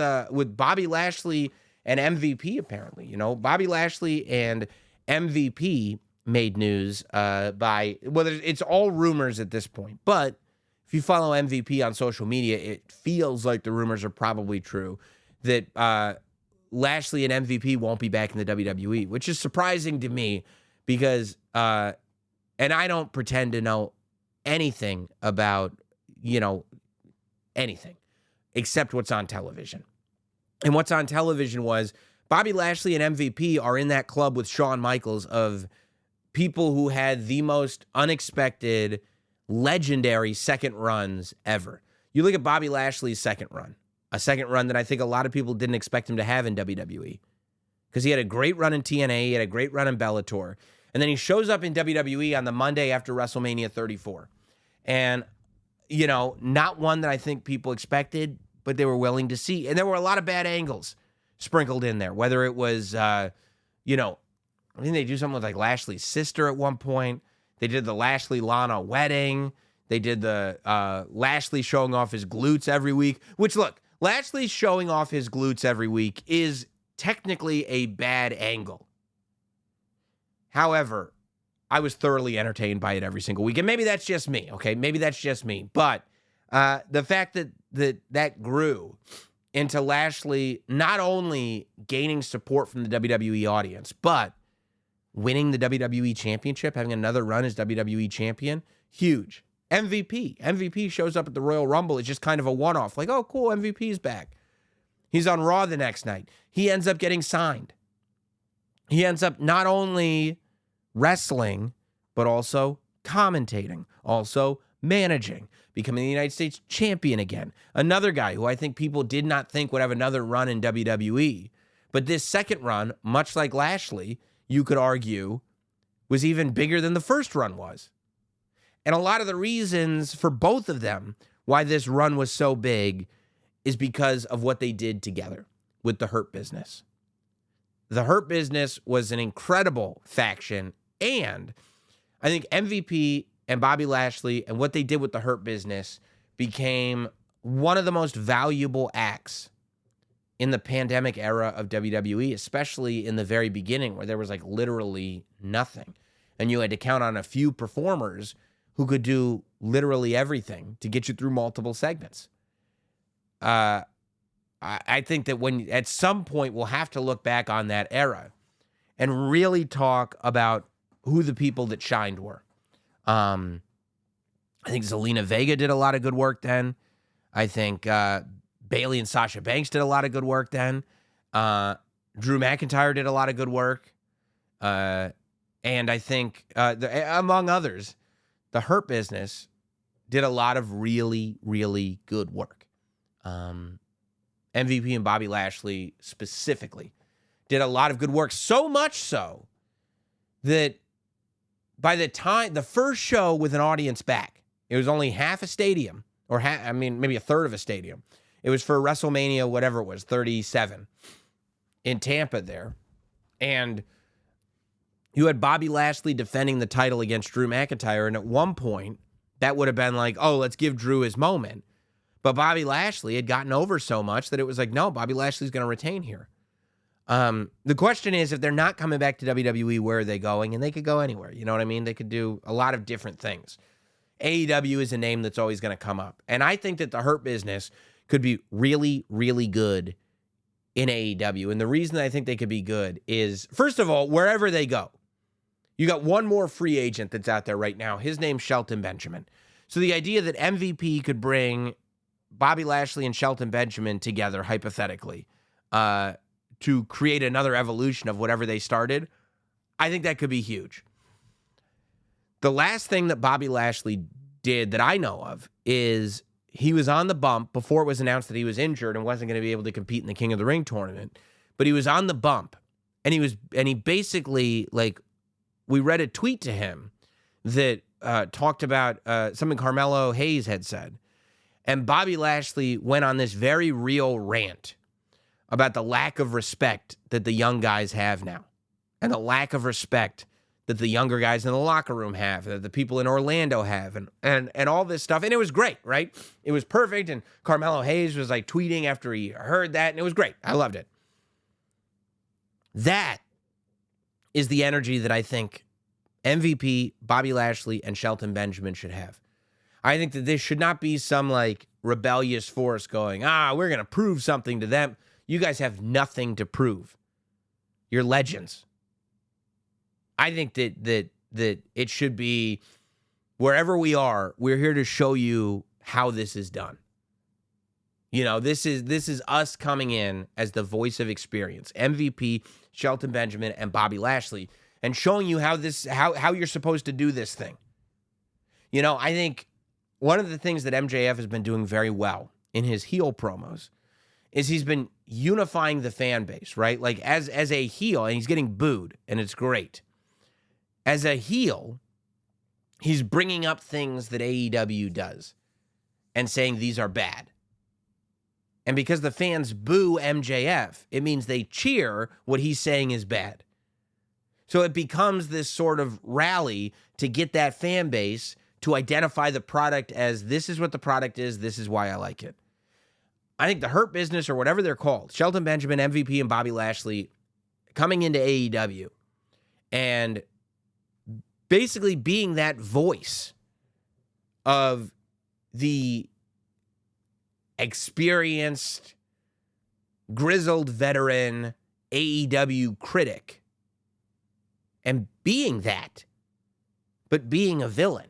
Bobby Lashley and MVP. Apparently, Bobby Lashley and MVP made news it's all rumors at this point. But if you follow MVP on social media, it feels like the rumors are probably true that Lashley and MVP won't be back in the WWE, which is surprising to me because, and I don't pretend to know anything about, anything except what's on television. And what's on television was Bobby Lashley and MVP are in that club with Shawn Michaels of people who had the most unexpected, legendary second runs ever. You look at Bobby Lashley's second run. A second run that I think a lot of people didn't expect him to have in WWE. Because he had a great run in TNA, he had a great run in Bellator. And then he shows up in WWE on the Monday after WrestleMania 34. And, not one that I think people expected, but they were willing to see. And there were a lot of bad angles sprinkled in there. Whether it was, I think they do something with like Lashley's sister at one point. They did the Lashley-Lana wedding. They did the Lashley showing off his glutes every week. Which, look, Lashley showing off his glutes every week is technically a bad angle. However, I was thoroughly entertained by it every single week. And maybe that's just me, okay? Maybe that's just me. But the fact that grew into Lashley not only gaining support from the WWE audience, but winning the WWE Championship, having another run as WWE Champion, huge. MVP shows up at the Royal Rumble. It's just kind of a one-off. Like, oh, cool, MVP's back. He's on Raw the next night. He ends up getting signed. He ends up not only wrestling, but also commentating, also managing, becoming the United States champion again. Another guy who I think people did not think would have another run in WWE. But this second run, much like Lashley, you could argue, was even bigger than the first run was. And a lot of the reasons for both of them why this run was so big is because of what they did together with the Hurt Business. The Hurt Business was an incredible faction, and I think MVP and Bobby Lashley and what they did with the Hurt Business became one of the most valuable acts in the pandemic era of WWE, especially in the very beginning where there was like literally nothing. And you had to count on a few performers who could do literally everything to get you through multiple segments. I think that when at some point we'll have to look back on that era and really talk about who the people that shined were. I think Zelina Vega did a lot of good work then. I think Bayley and Sasha Banks did a lot of good work then. Drew McIntyre did a lot of good work. And I think, among others, the Hurt Business did a lot of really, really good work. MVP and Bobby Lashley specifically did a lot of good work, so much so that by the time the first show with an audience back, it was only half a stadium, or maybe a third of a stadium. It was for WrestleMania, whatever it was, 37 in Tampa there. And you had Bobby Lashley defending the title against Drew McIntyre. And at one point, that would have been like, oh, let's give Drew his moment. But Bobby Lashley had gotten over so much that it was like, no, Bobby Lashley's going to retain here. The question is, if they're not coming back to WWE, where are they going? And they could go anywhere. You know what I mean? They could do a lot of different things. AEW is a name that's always going to come up. And I think that the Hurt Business could be really, really good in AEW. And the reason I think they could be good is, first of all, wherever they go, you got one more free agent that's out there right now. His name's Shelton Benjamin. So the idea that MVP could bring Bobby Lashley and Shelton Benjamin together, hypothetically, to create another evolution of whatever they started, I think that could be huge. The last thing that Bobby Lashley did that I know of is he was on the bump before it was announced that he was injured and wasn't going to be able to compete in the King of the Ring tournament. But he was on the bump, and he basically, like, we read a tweet to him that talked about something Carmelo Hayes had said. And Bobby Lashley went on this very real rant about the lack of respect that the young guys have now, and the lack of respect that the younger guys in the locker room have, that the people in Orlando have, and all this stuff. And it was great, right? It was perfect. And Carmelo Hayes was like tweeting after he heard that, and it was great. I loved it. That is the energy that I think MVP, Bobby Lashley, and Shelton Benjamin should have. I think that this should not be some like rebellious force going, we're going to prove something to them. You guys have nothing to prove. You're legends. I think that it should be, wherever we are, we're here to show you how this is done. You know, this is us coming in as the voice of experience. MVP, Shelton Benjamin, and Bobby Lashley, and showing you how you're supposed to do this thing. You know, I think one of the things that MJF has been doing very well in his heel promos is he's been unifying the fan base, right? Like as a heel, and he's getting booed, and it's great. As a heel, he's bringing up things that AEW does and saying these are bad. And because the fans boo MJF, it means they cheer what he's saying is bad. So it becomes this sort of rally to get that fan base to identify the product as, this is what the product is, this is why I like it. I think the Hurt Business, or whatever they're called, Shelton Benjamin, MVP, and Bobby Lashley, coming into AEW and basically being that voice of the experienced, grizzled veteran AEW critic, and being that, but being a villain,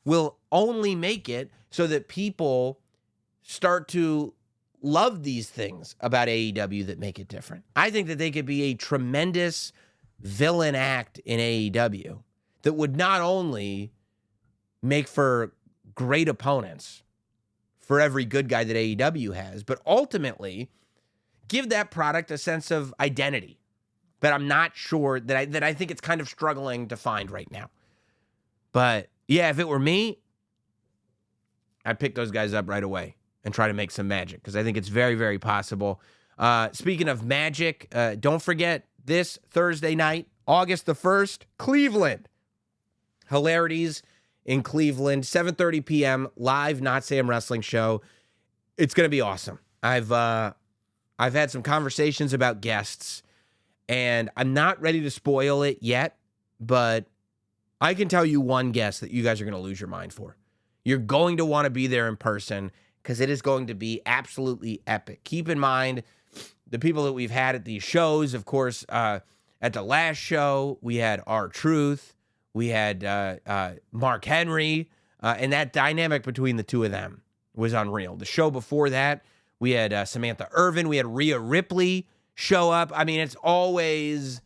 will only make it so that people start to love these things about AEW that make it different. I think that they could be a tremendous villain act in AEW that would not only make for great opponents for every good guy that AEW has, but ultimately give that product a sense of identity that I'm not sure that I think it's kind of struggling to find right now. But yeah, if it were me, I'd pick those guys up right away and try to make some magic, because I think it's very, very possible. Speaking of magic, don't forget this Thursday night, August the 1st, Cleveland. Hilarities in Cleveland, 7:30 p.m., live Notsam Wrestling show. It's going to be awesome. I've had some conversations about guests, and I'm not ready to spoil it yet, but I can tell you one guest that you guys are going to lose your mind for. You're going to want to be there in person, because it is going to be absolutely epic. Keep in mind the people that we've had at these shows. Of course, at the last show, we had R-Truth, we had Mark Henry, and that dynamic between the two of them was unreal. The show before that, we had Samantha Irvin, we had Rhea Ripley show up. I mean, it's always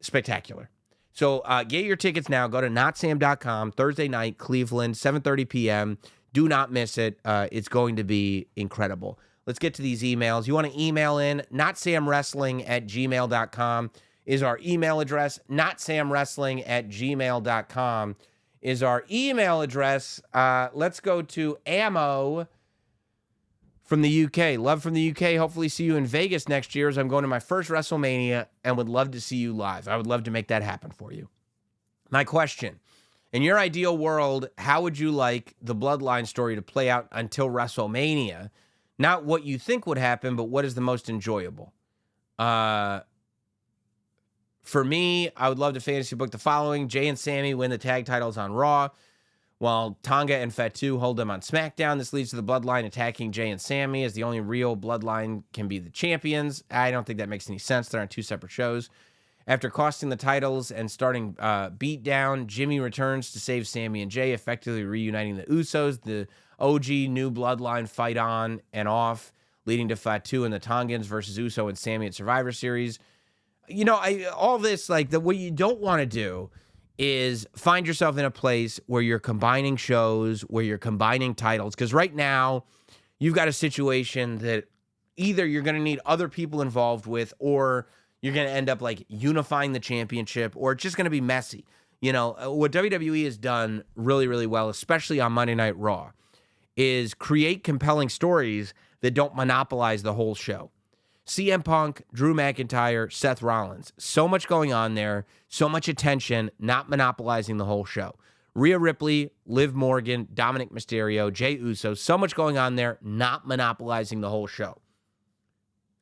spectacular. So get your tickets now. Go to notsam.com. Thursday night, Cleveland, 7:30 p.m. Do not miss it. It's going to be incredible. Let's get to these emails. You want to email in, notsamwrestling@gmail.com is our email address. Notsamwrestling@gmail.com is our email address. Let's go to Ammo from the UK. Love from the UK. Hopefully see you in Vegas next year as I'm going to my first WrestleMania and would love to see you live. I would love to make that happen for you. My question, in your ideal world, how would you like the Bloodline story to play out until WrestleMania? Not what you think would happen, but what is the most enjoyable? For me, I would love to fantasy book the following. Jay and Sammy win the tag titles on Raw, while Tonga and Fatu hold them on SmackDown. This leads to the Bloodline attacking Jay and Sammy as the only real Bloodline can be the champions. I don't think that makes any sense. They're on two separate shows. After costing the titles and starting beatdown, Jimmy returns to save Sammy and Jay, effectively reuniting the Usos. The OG new Bloodline fight on and off, leading to Fatu and the Tongans versus Uso and Sammy at Survivor Series. You know, all this, like, what you don't want to do is find yourself in a place where you're combining shows, where you're combining titles. Because right now, you've got a situation that either you're going to need other people involved with, or you're going to end up, like, unifying the championship, or it's just going to be messy. You know, what WWE has done really, really well, especially on Monday Night Raw, is create compelling stories that don't monopolize the whole show. CM Punk, Drew McIntyre, Seth Rollins. So much going on there, so much attention, not monopolizing the whole show. Rhea Ripley, Liv Morgan, Dominic Mysterio, Jey Uso. So much going on there, not monopolizing the whole show.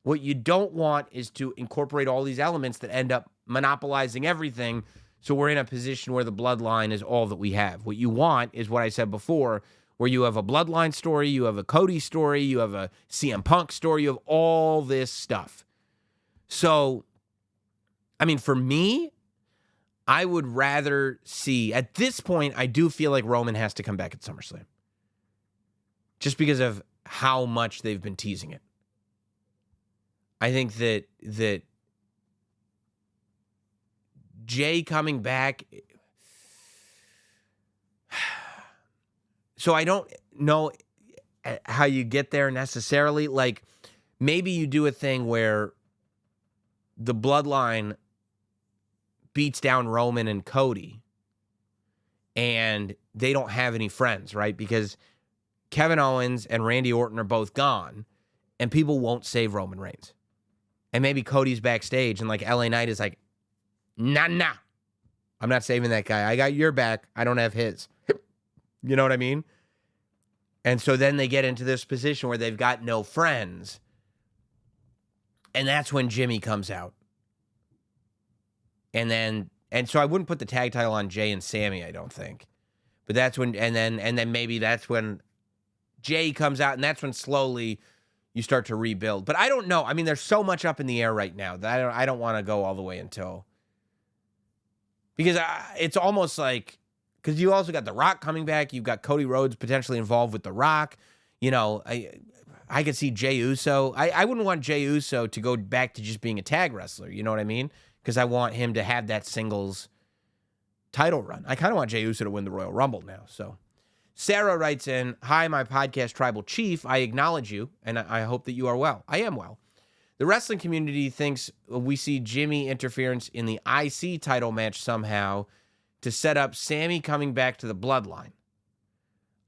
What you don't want is to incorporate all these elements that end up monopolizing everything, so we're in a position where the Bloodline is all that we have. What you want is what I said before, where you have a Bloodline story, you have a Cody story, you have a CM Punk story, you have all this stuff. So, I mean, for me, I would rather see, at this point, I do feel like Roman has to come back at SummerSlam. Just because of how much they've been teasing it. I think that Jay coming back... So I don't know how you get there necessarily. Like, maybe you do a thing where the Bloodline beats down Roman and Cody, and they don't have any friends, right? Because Kevin Owens and Randy Orton are both gone, and people won't save Roman Reigns. And maybe Cody's backstage, and, like, LA Knight is like, nah, I'm not saving that guy. I got your back. I don't have his. You know what I mean? And so then they get into this position where they've got no friends. And that's when Jimmy comes out. And so I wouldn't put the tag title on Jay and Sammy, I don't think. But that's when, and then maybe that's when Jay comes out, and that's when slowly you start to rebuild. But I don't know. I mean, there's so much up in the air right now that I don't want to go all the way until, because it's almost like, because you also got The Rock coming back. You've got Cody Rhodes potentially involved with The Rock. You know, I could see Jey Uso. I wouldn't want Jey Uso to go back to just being a tag wrestler. You know what I mean? Because I want him to have that singles title run. I kind of want Jey Uso to win the Royal Rumble now. So Sarah writes in, "Hi, my podcast tribal chief. I acknowledge you, and I hope that you are well. I am well. The wrestling community thinks we see Jimmy interference in the IC title match somehow to set up Sammy coming back to the Bloodline.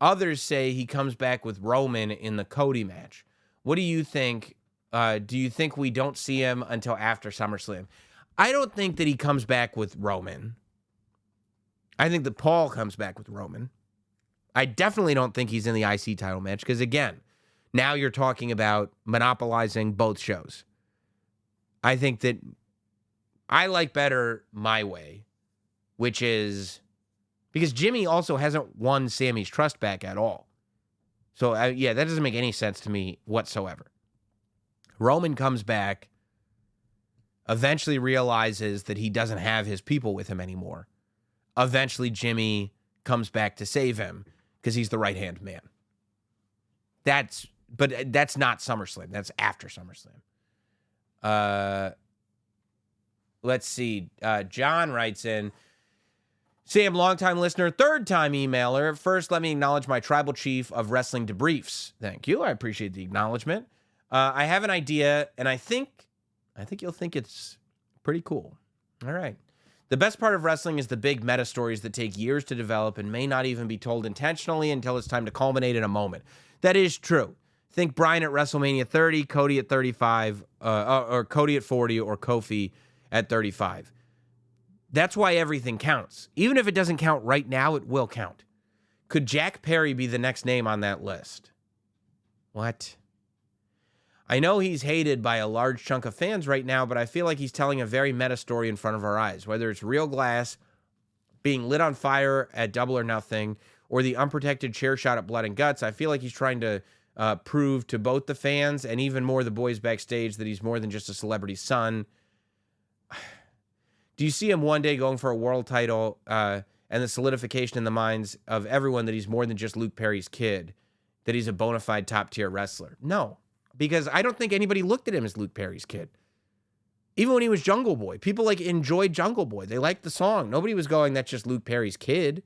Others say he comes back with Roman in the Cody match. What do you think? Do you think we don't see him until after SummerSlam?" I don't think that he comes back with Roman. I think that Paul comes back with Roman. I definitely don't think he's in the IC title match because, again, now you're talking about monopolizing both shows. I think that I like better my way, which is because Jimmy also hasn't won Sammy's trust back at all. So, that doesn't make any sense to me whatsoever. Roman comes back, eventually realizes that he doesn't have his people with him anymore. Eventually, Jimmy comes back to save him because he's the right-hand man. But that's not SummerSlam. That's after SummerSlam. let's see. John writes in, Sam, longtime listener, third-time emailer. First, let me acknowledge my tribal chief of wrestling debriefs. Thank you. I appreciate the acknowledgement. I have an idea, and I think you'll think it's pretty cool. All right. The best part of wrestling is the big meta stories that take years to develop and may not even be told intentionally until it's time to culminate in a moment. That is true. Think Bryan at WrestleMania 30, Cody at 35, or Cody at 40, or Kofi at 35. That's why everything counts. Even if it doesn't count right now, it will count. Could Jack Perry be the next name on that list? What? I know he's hated by a large chunk of fans right now, but I feel like he's telling a very meta story in front of our eyes. Whether it's real glass, being lit on fire at Double or Nothing, or the unprotected chair shot at Blood and Guts, I feel like he's trying to prove to both the fans and even more the boys backstage that he's more than just a celebrity's son. Do you see him one day going for a world title and the solidification in the minds of everyone that he's more than just Luke Perry's kid, that he's a bona fide top-tier wrestler? No, because I don't think anybody looked at him as Luke Perry's kid. Even when he was Jungle Boy, people enjoyed Jungle Boy. They liked the song. Nobody was going, that's just Luke Perry's kid.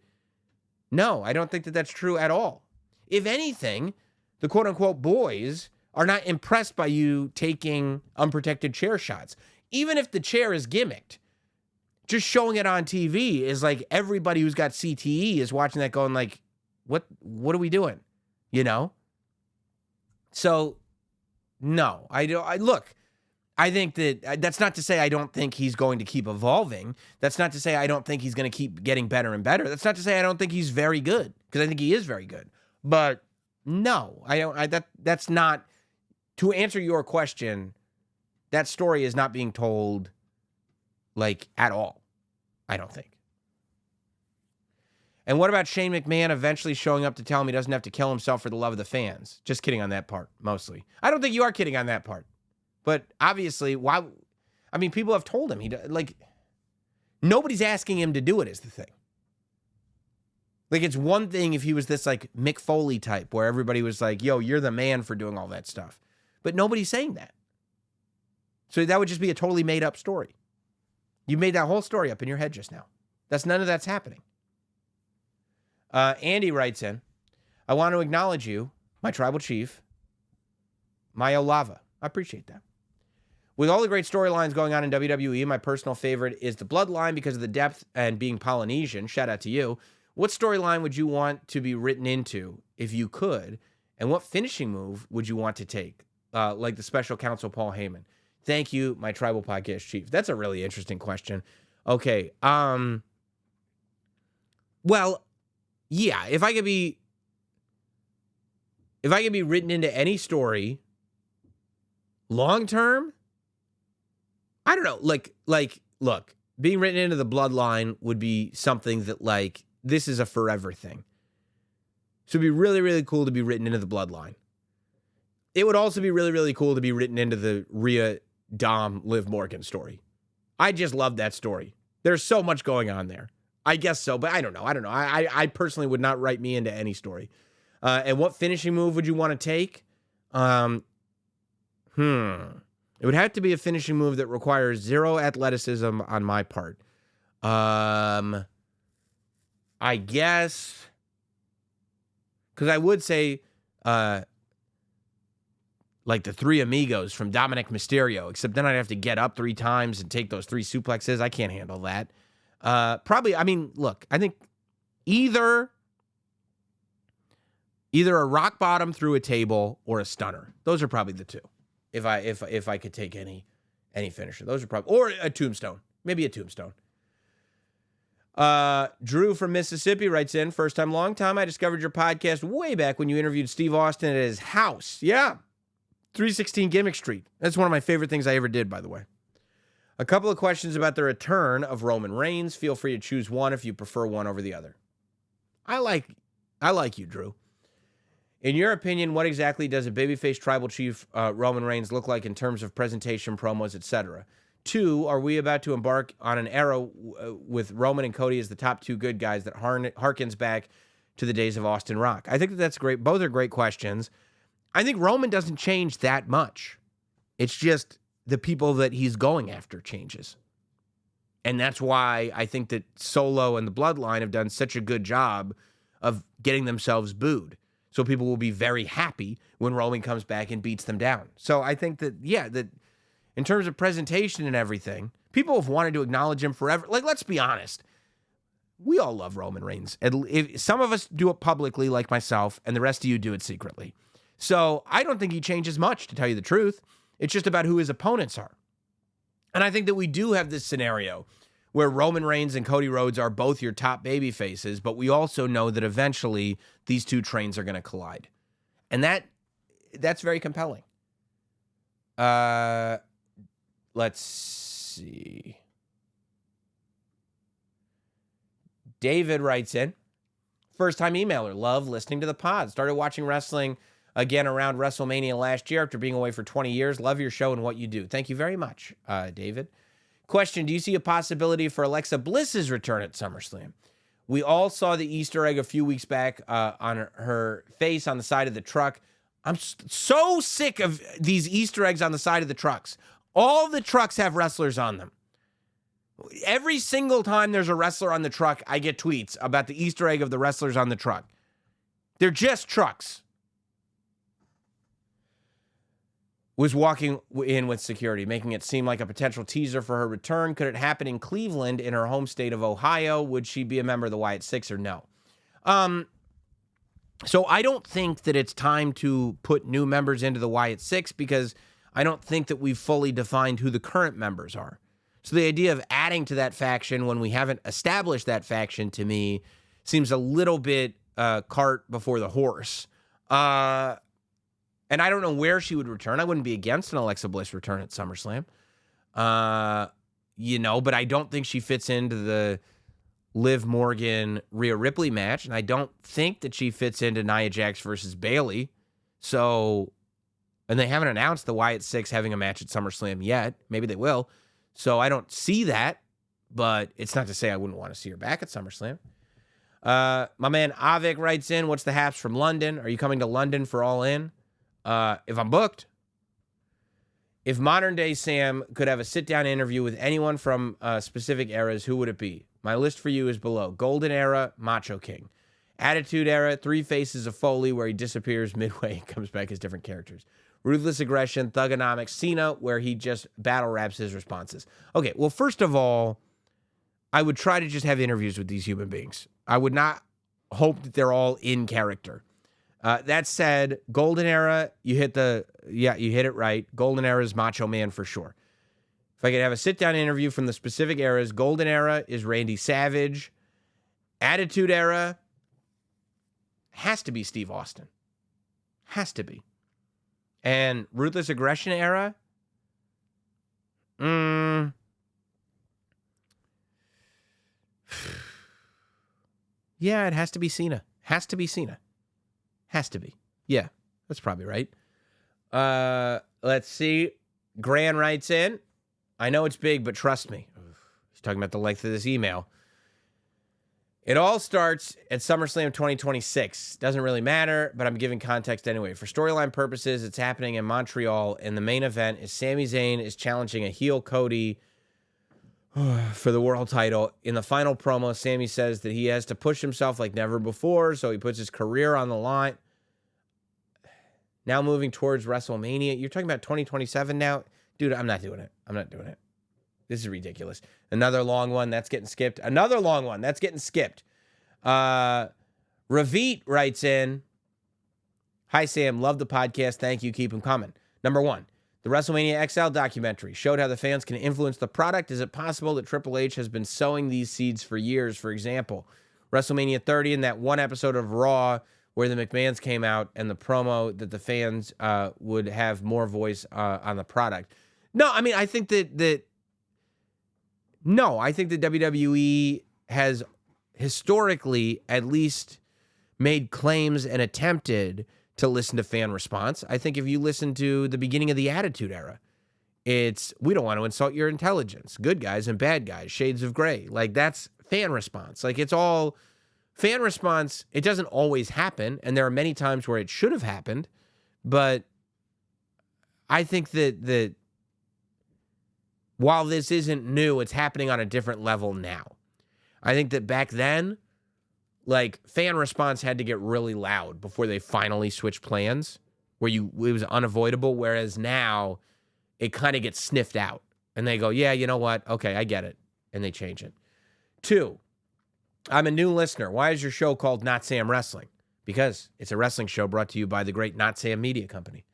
No, I don't think that that's true at all. If anything, the quote-unquote boys are not impressed by you taking unprotected chair shots. Even if the chair is gimmicked, just showing it on TV is like everybody who's got CTE is watching that going like, what are we doing? You know? So, no. I think that's not to say I don't think he's going to keep evolving. That's not to say I don't think he's going to keep getting better and better. That's not to say I don't think he's very good, because I think he is very good. But no, that's not, to answer your question, that story is not being told at all. I don't think. And what about Shane McMahon eventually showing up to tell him he doesn't have to kill himself for the love of the fans? Just kidding on that part, mostly. I don't think you are kidding on that part. But obviously, why? I mean, people have told him nobody's asking him to do it is the thing. It's one thing if he was this Mick Foley type where everybody was like, yo, you're the man for doing all that stuff. But nobody's saying that. So that would just be a totally made up story. You made that whole story up in your head just now. None of that's happening. Andy writes in, I want to acknowledge you, my tribal chief, Mayo Lava. I appreciate that. With all the great storylines going on in WWE, my personal favorite is the Bloodline because of the depth and being Polynesian. Shout out to you. What storyline would you want to be written into if you could? And what finishing move would you want to take? Like the special counsel Paul Heyman. Thank you, my tribal podcast chief. That's a really interesting question. Okay. Well, yeah, if I could be written into any story long term, I don't know. Look, being written into the Bloodline would be something that this is a forever thing. So it'd be really, really cool to be written into the Bloodline. It would also be really, really cool to be written into the Rhea, Dom, Liv Morgan story. I just love that story. There's so much going on there. I guess so, but I don't know. I personally would not write me into any story. And what finishing move would you want to take? It would have to be a finishing move that requires zero athleticism on my part. I guess, because I would say, the Three Amigos from Dominic Mysterio, except then I'd have to get up 3 times and take those 3 suplexes. I can't handle that. Probably, I think either a rock bottom through a table or a stunner. Those are probably the 2. If I could take any finisher. Those are probably, or a tombstone. Maybe a tombstone. Drew from Mississippi writes in, first time, long time. I discovered your podcast way back when you interviewed Steve Austin at his house. Yeah. 316 Gimmick Street. That's one of my favorite things I ever did, by the way. A couple of questions about the return of Roman Reigns. Feel free to choose one if you prefer one over the other. I like you, Drew. In your opinion, what exactly does a babyface tribal chief Roman Reigns look like in terms of presentation, promos, etc.? 2, are we about to embark on an era with Roman and Cody as the top 2 good guys that harkens back to the days of Austin Rock? I think that's great. Both are great questions. I think Roman doesn't change that much. It's just the people that he's going after changes. And that's why I think that Solo and the Bloodline have done such a good job of getting themselves booed. So people will be very happy when Roman comes back and beats them down. So I think that, yeah, that in terms of presentation and everything, people have wanted to acknowledge him forever. Like, let's be honest. We all love Roman Reigns. And if some of us do it publicly, like myself, and the rest of you do it secretly. So I don't think he changes much, to tell you the truth. It's just about who his opponents are. And I think that we do have this scenario where Roman Reigns and Cody Rhodes are both your top baby faces, but we also know that eventually these two trains are going to collide. And that's very compelling. Let's see. David writes in, first-time emailer, love listening to the pod. Started watching wrestling again around WrestleMania last year after being away for 20 years. Love your show and what you do. Thank you very much, David. Question, do you see a possibility for Alexa Bliss's return at SummerSlam? We all saw the Easter egg a few weeks back on her face on the side of the truck. I'm so sick of these Easter eggs on the side of the trucks. All the trucks have wrestlers on them. Every single time there's a wrestler on the truck, I get tweets about the Easter egg of the wrestlers on the truck. They're just trucks. Was walking in with security, making it seem like a potential teaser for her return. Could it happen in Cleveland, in her home state of Ohio? Would she be a member of the Wyatt Six or no? So I don't think that it's time to put new members into the Wyatt Six because I don't think that we've fully defined who the current members are. So the idea of adding to that faction when we haven't established that faction, to me, seems a little bit cart before the horse. And I don't know where she would return. I wouldn't be against an Alexa Bliss return at SummerSlam. But I don't think she fits into the Liv Morgan, Rhea Ripley match. And I don't think that she fits into Nia Jax versus Bayley. So, and they haven't announced the Wyatt Six having a match at SummerSlam yet. Maybe they will. So I don't see that. But it's not to say I wouldn't want to see her back at SummerSlam. My man Avik writes in, what's the haps from London? Are you coming to London for All In? If I'm booked, if modern day Sam could have a sit-down interview with anyone from specific eras, who would it be? My list for you is below. Golden Era, Macho King. Attitude Era, Three Faces of Foley, where he disappears midway and comes back as different characters. Ruthless Aggression, Thugonomics, Cena, where he just battle raps his responses. Okay, well, first of all, I would try to just have interviews with these human beings. I would not hope that they're all in character. That said, Golden Era, you hit it right. Golden Era is Macho Man for sure. If I could have a sit-down interview from the specific eras, Golden Era is Randy Savage. Attitude Era has to be Steve Austin. Has to be. And Ruthless Aggression Era? Yeah, it has to be Cena. Has to be Cena. Has to be. Yeah, that's probably right. Let's see. Gran writes in, I know it's big, but trust me. He's talking about the length of this email. It all starts at SummerSlam 2026. Doesn't really matter, but I'm giving context anyway. For storyline purposes, it's happening in Montreal, and the main event is Sami Zayn is challenging a heel Cody for the world title. In the final promo, Sami says that he has to push himself like never before, so he puts his career on the line. Now moving towards WrestleMania. You're talking about 2027 now? Dude, I'm not doing it. I'm not doing it. This is ridiculous. Another long one. That's getting skipped. Another long one. That's getting skipped. Ravit writes in, hi, Sam. Love the podcast. Thank you. Keep them coming. Number one, the WrestleMania XL documentary showed how the fans can influence the product. Is it possible that Triple H has been sowing these seeds for years? For example, WrestleMania 30 and that one episode of Raw where the McMahons came out and the promo that the fans would have more voice on the product. No, I mean, I think that WWE has historically at least made claims and attempted to listen to fan response. I think if you listen to the beginning of the Attitude Era, it's, we don't want to insult your intelligence. Good guys and bad guys, shades of gray. Like, that's fan response. Like, it's all fan response. It doesn't always happen, and there are many times where it should have happened, but I think that while this isn't new, it's happening on a different level now. I think that back then, like, fan response had to get really loud before they finally switched plans, where it was unavoidable, whereas now it kind of gets sniffed out. And they go, yeah, you know what? Okay, I get it. And they change it. 2, I'm a new listener. Why is your show called Notsam Wrestling? Because it's a wrestling show brought to you by the great Notsam Media Company.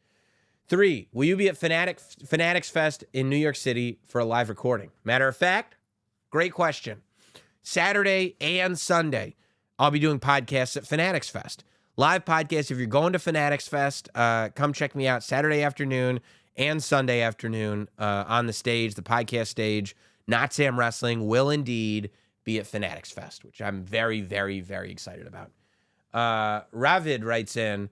3, will you be at Fanatics Fest in New York City for a live recording? Matter of fact, great question. Saturday and Sunday, I'll be doing podcasts at Fanatics Fest. Live podcasts. If you're going to Fanatics Fest, come check me out Saturday afternoon and Sunday afternoon on the stage, the podcast stage. Notsam Wrestling will indeed be at Fanatics Fest, which I'm very, very, very excited about. Ravid writes in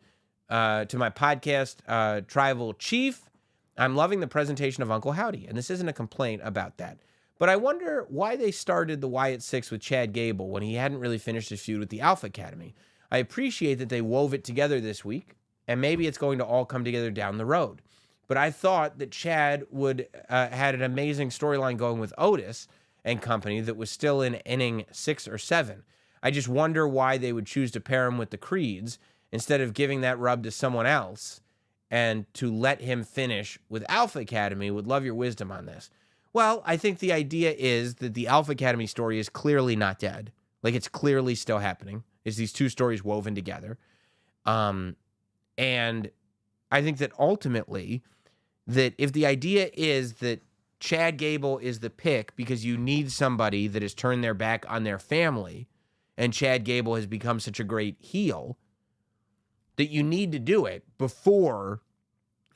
to my podcast, Tribal Chief, I'm loving the presentation of Uncle Howdy, and this isn't a complaint about that. But I wonder why they started the Wyatt Six with Chad Gable when he hadn't really finished his feud with the Alpha Academy. I appreciate that they wove it together this week, and maybe it's going to all come together down the road. But I thought that Chad would had an amazing storyline going with Otis and company that was still in inning 6 or 7. I just wonder why they would choose to pair him with the Creeds instead of giving that rub to someone else and to let him finish with Alpha Academy. Would love your wisdom on this. Well, I think the idea is that the Alpha Academy story is clearly not dead. Like, it's clearly still happening. It's these two stories woven together. And I think that ultimately, that if the idea is that Chad Gable is the pick because you need somebody that has turned their back on their family, and Chad Gable has become such a great heel, that you need to do it before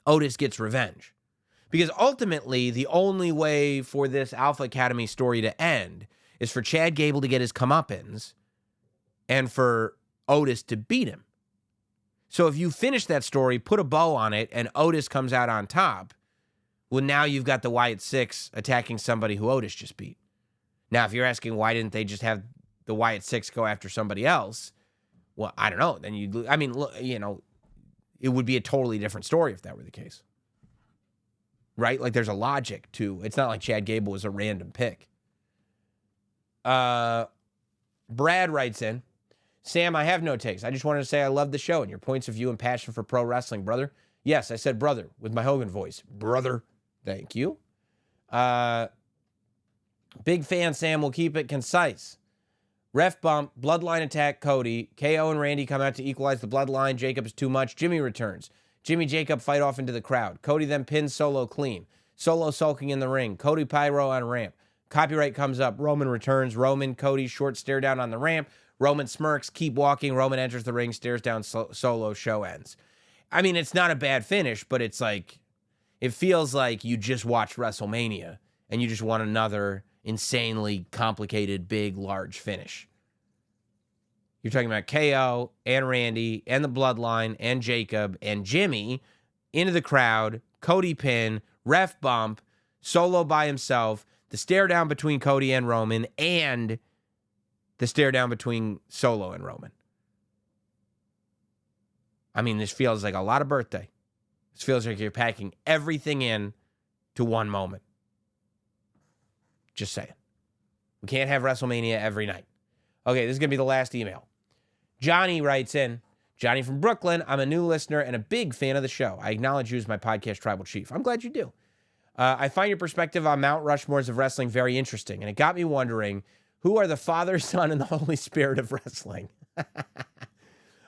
Otis gets revenge. Because ultimately, the only way for this Alpha Academy story to end is for Chad Gable to get his comeuppance and for Otis to beat him. So if you finish that story, put a bow on it, and Otis comes out on top, well, now you've got the Wyatt Six attacking somebody who Otis just beat. Now, if you're asking why didn't they just have the Wyatt Six go after somebody else, well, I don't know. Then it would be a totally different story if that were the case. Right? Like, there's a logic to, it's not like Chad Gable was a random pick. Brad writes in, Sam, I have no takes. I just wanted to say I love the show and your points of view and passion for pro wrestling, brother. Yes, I said brother with my Hogan voice. Brother. Thank you. Big fan, Sam. Will keep it concise. Ref bump, bloodline attack, Cody. KO and Randy come out to equalize the bloodline. Jacob is too much. Jimmy returns. Jimmy Jacob fight off into the crowd. Cody then pins Solo clean. Solo sulking in the ring. Cody pyro on ramp. Copyright comes up. Roman returns. Roman, Cody, short stare down on the ramp. Roman smirks, keep walking. Roman enters the ring, stares down Solo, show ends. I mean, it's not a bad finish, but it's like, it feels like you just watched WrestleMania and you just want another insanely complicated, big, large finish. You're talking about KO and Randy and the Bloodline and Jacob and Jimmy into the crowd, Cody pin, ref bump, Solo by himself, the stare down between Cody and Roman, and the stare down between Solo and Roman. I mean, this feels like a lot of birthday. This feels like you're packing everything in to one moment. Just saying. We can't have WrestleMania every night. Okay, this is going to be the last email. Johnny writes in, Johnny from Brooklyn, I'm a new listener and a big fan of the show. I acknowledge you as my podcast tribal chief. I'm glad you do. I find your perspective on Mount Rushmores of wrestling very interesting, and it got me wondering, who are the Father, Son, and the Holy Spirit of wrestling?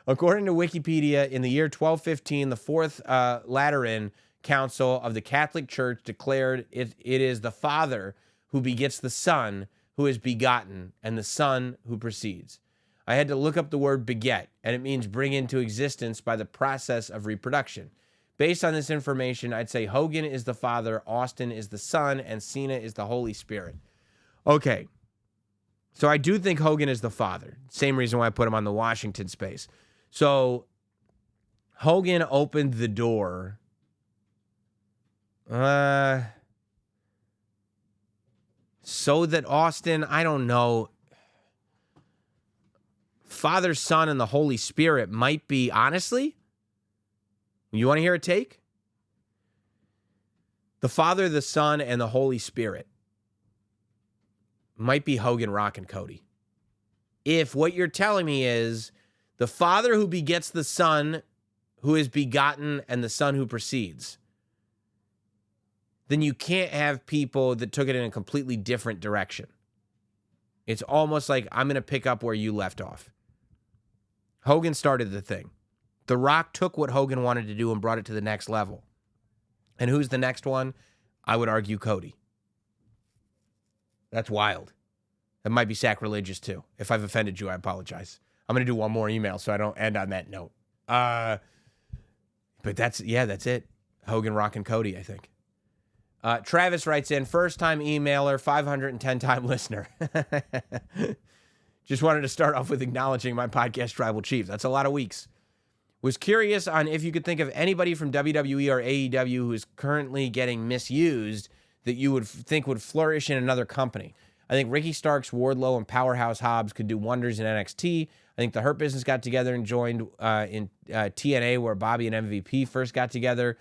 According to Wikipedia, in the year 1215, the Fourth Lateran Council of the Catholic Church declared it is the Father who begets the Son who is begotten, and the Son who proceeds. I had to look up the word beget, and it means bring into existence by the process of reproduction. Based on this information, I'd say Hogan is the Father, Austin is the Son, and Cena is the Holy Spirit. Okay. So I do think Hogan is the Father. Same reason why I put him on the Washington space. So Hogan opened the door. So that Austin, I don't know. Father, Son, and the Holy Spirit might be, honestly, you want to hear a take? The Father, the Son, and the Holy Spirit might be Hogan, Rock, and Cody. If what you're telling me is the Father who begets the Son who is begotten and the Son who proceeds, then you can't have people that took it in a completely different direction. It's almost like I'm going to pick up where you left off. Hogan started the thing. The Rock took what Hogan wanted to do and brought it to the next level. And who's the next one? I would argue Cody. That's wild. That might be sacrilegious too. If I've offended you, I apologize. I'm going to do one more email so I don't end on that note. But that's it. Hogan, Rock, and Cody, I think. Travis writes in, first-time emailer, 510-time listener. Just wanted to start off with acknowledging my podcast, Tribal Chief. That's a lot of weeks. Was curious on if you could think of anybody from WWE or AEW who is currently getting misused that you would think would flourish in another company. I think Ricky Starks, Wardlow, and Powerhouse Hobbs could do wonders in NXT. I think the Hurt Business got together and joined in TNA where Bobby and MVP first got together.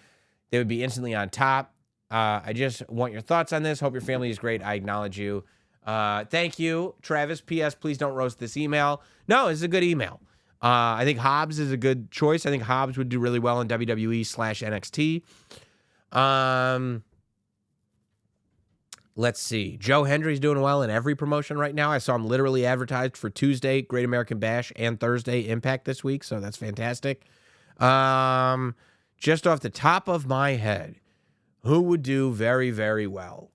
They would be instantly on top. I just want your thoughts on this. Hope your family is great. I acknowledge you. Thank you, Travis. P.S. Please don't roast this email. No, it's a good email. I think Hobbs is a good choice. I think Hobbs would do really well in WWE/NXT. Let's see. Joe Hendry's doing well in every promotion right now. I saw him literally advertised for Tuesday, Great American Bash, and Thursday, Impact this week, so that's fantastic. Just off the top of my head, who would do very, very well?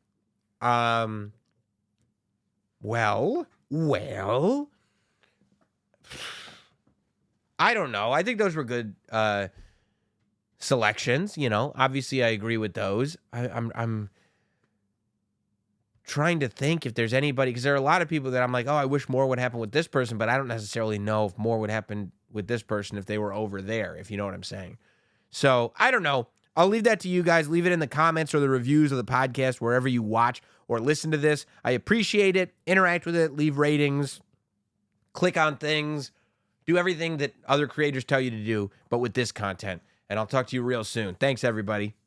Well, I don't know. I think those were good selections. You know, obviously I agree with those. I'm trying to think if there's anybody, because there are a lot of people that I'm like, oh, I wish more would happen with this person, but I don't necessarily know if more would happen with this person if they were over there, if you know what I'm saying. So I don't know. I'll leave that to you guys. Leave it in the comments or the reviews of the podcast, wherever you watch or listen to this. I appreciate it. Interact with it. Leave ratings. Click on things. Do everything that other creators tell you to do, but with this content. And I'll talk to you real soon. Thanks, everybody.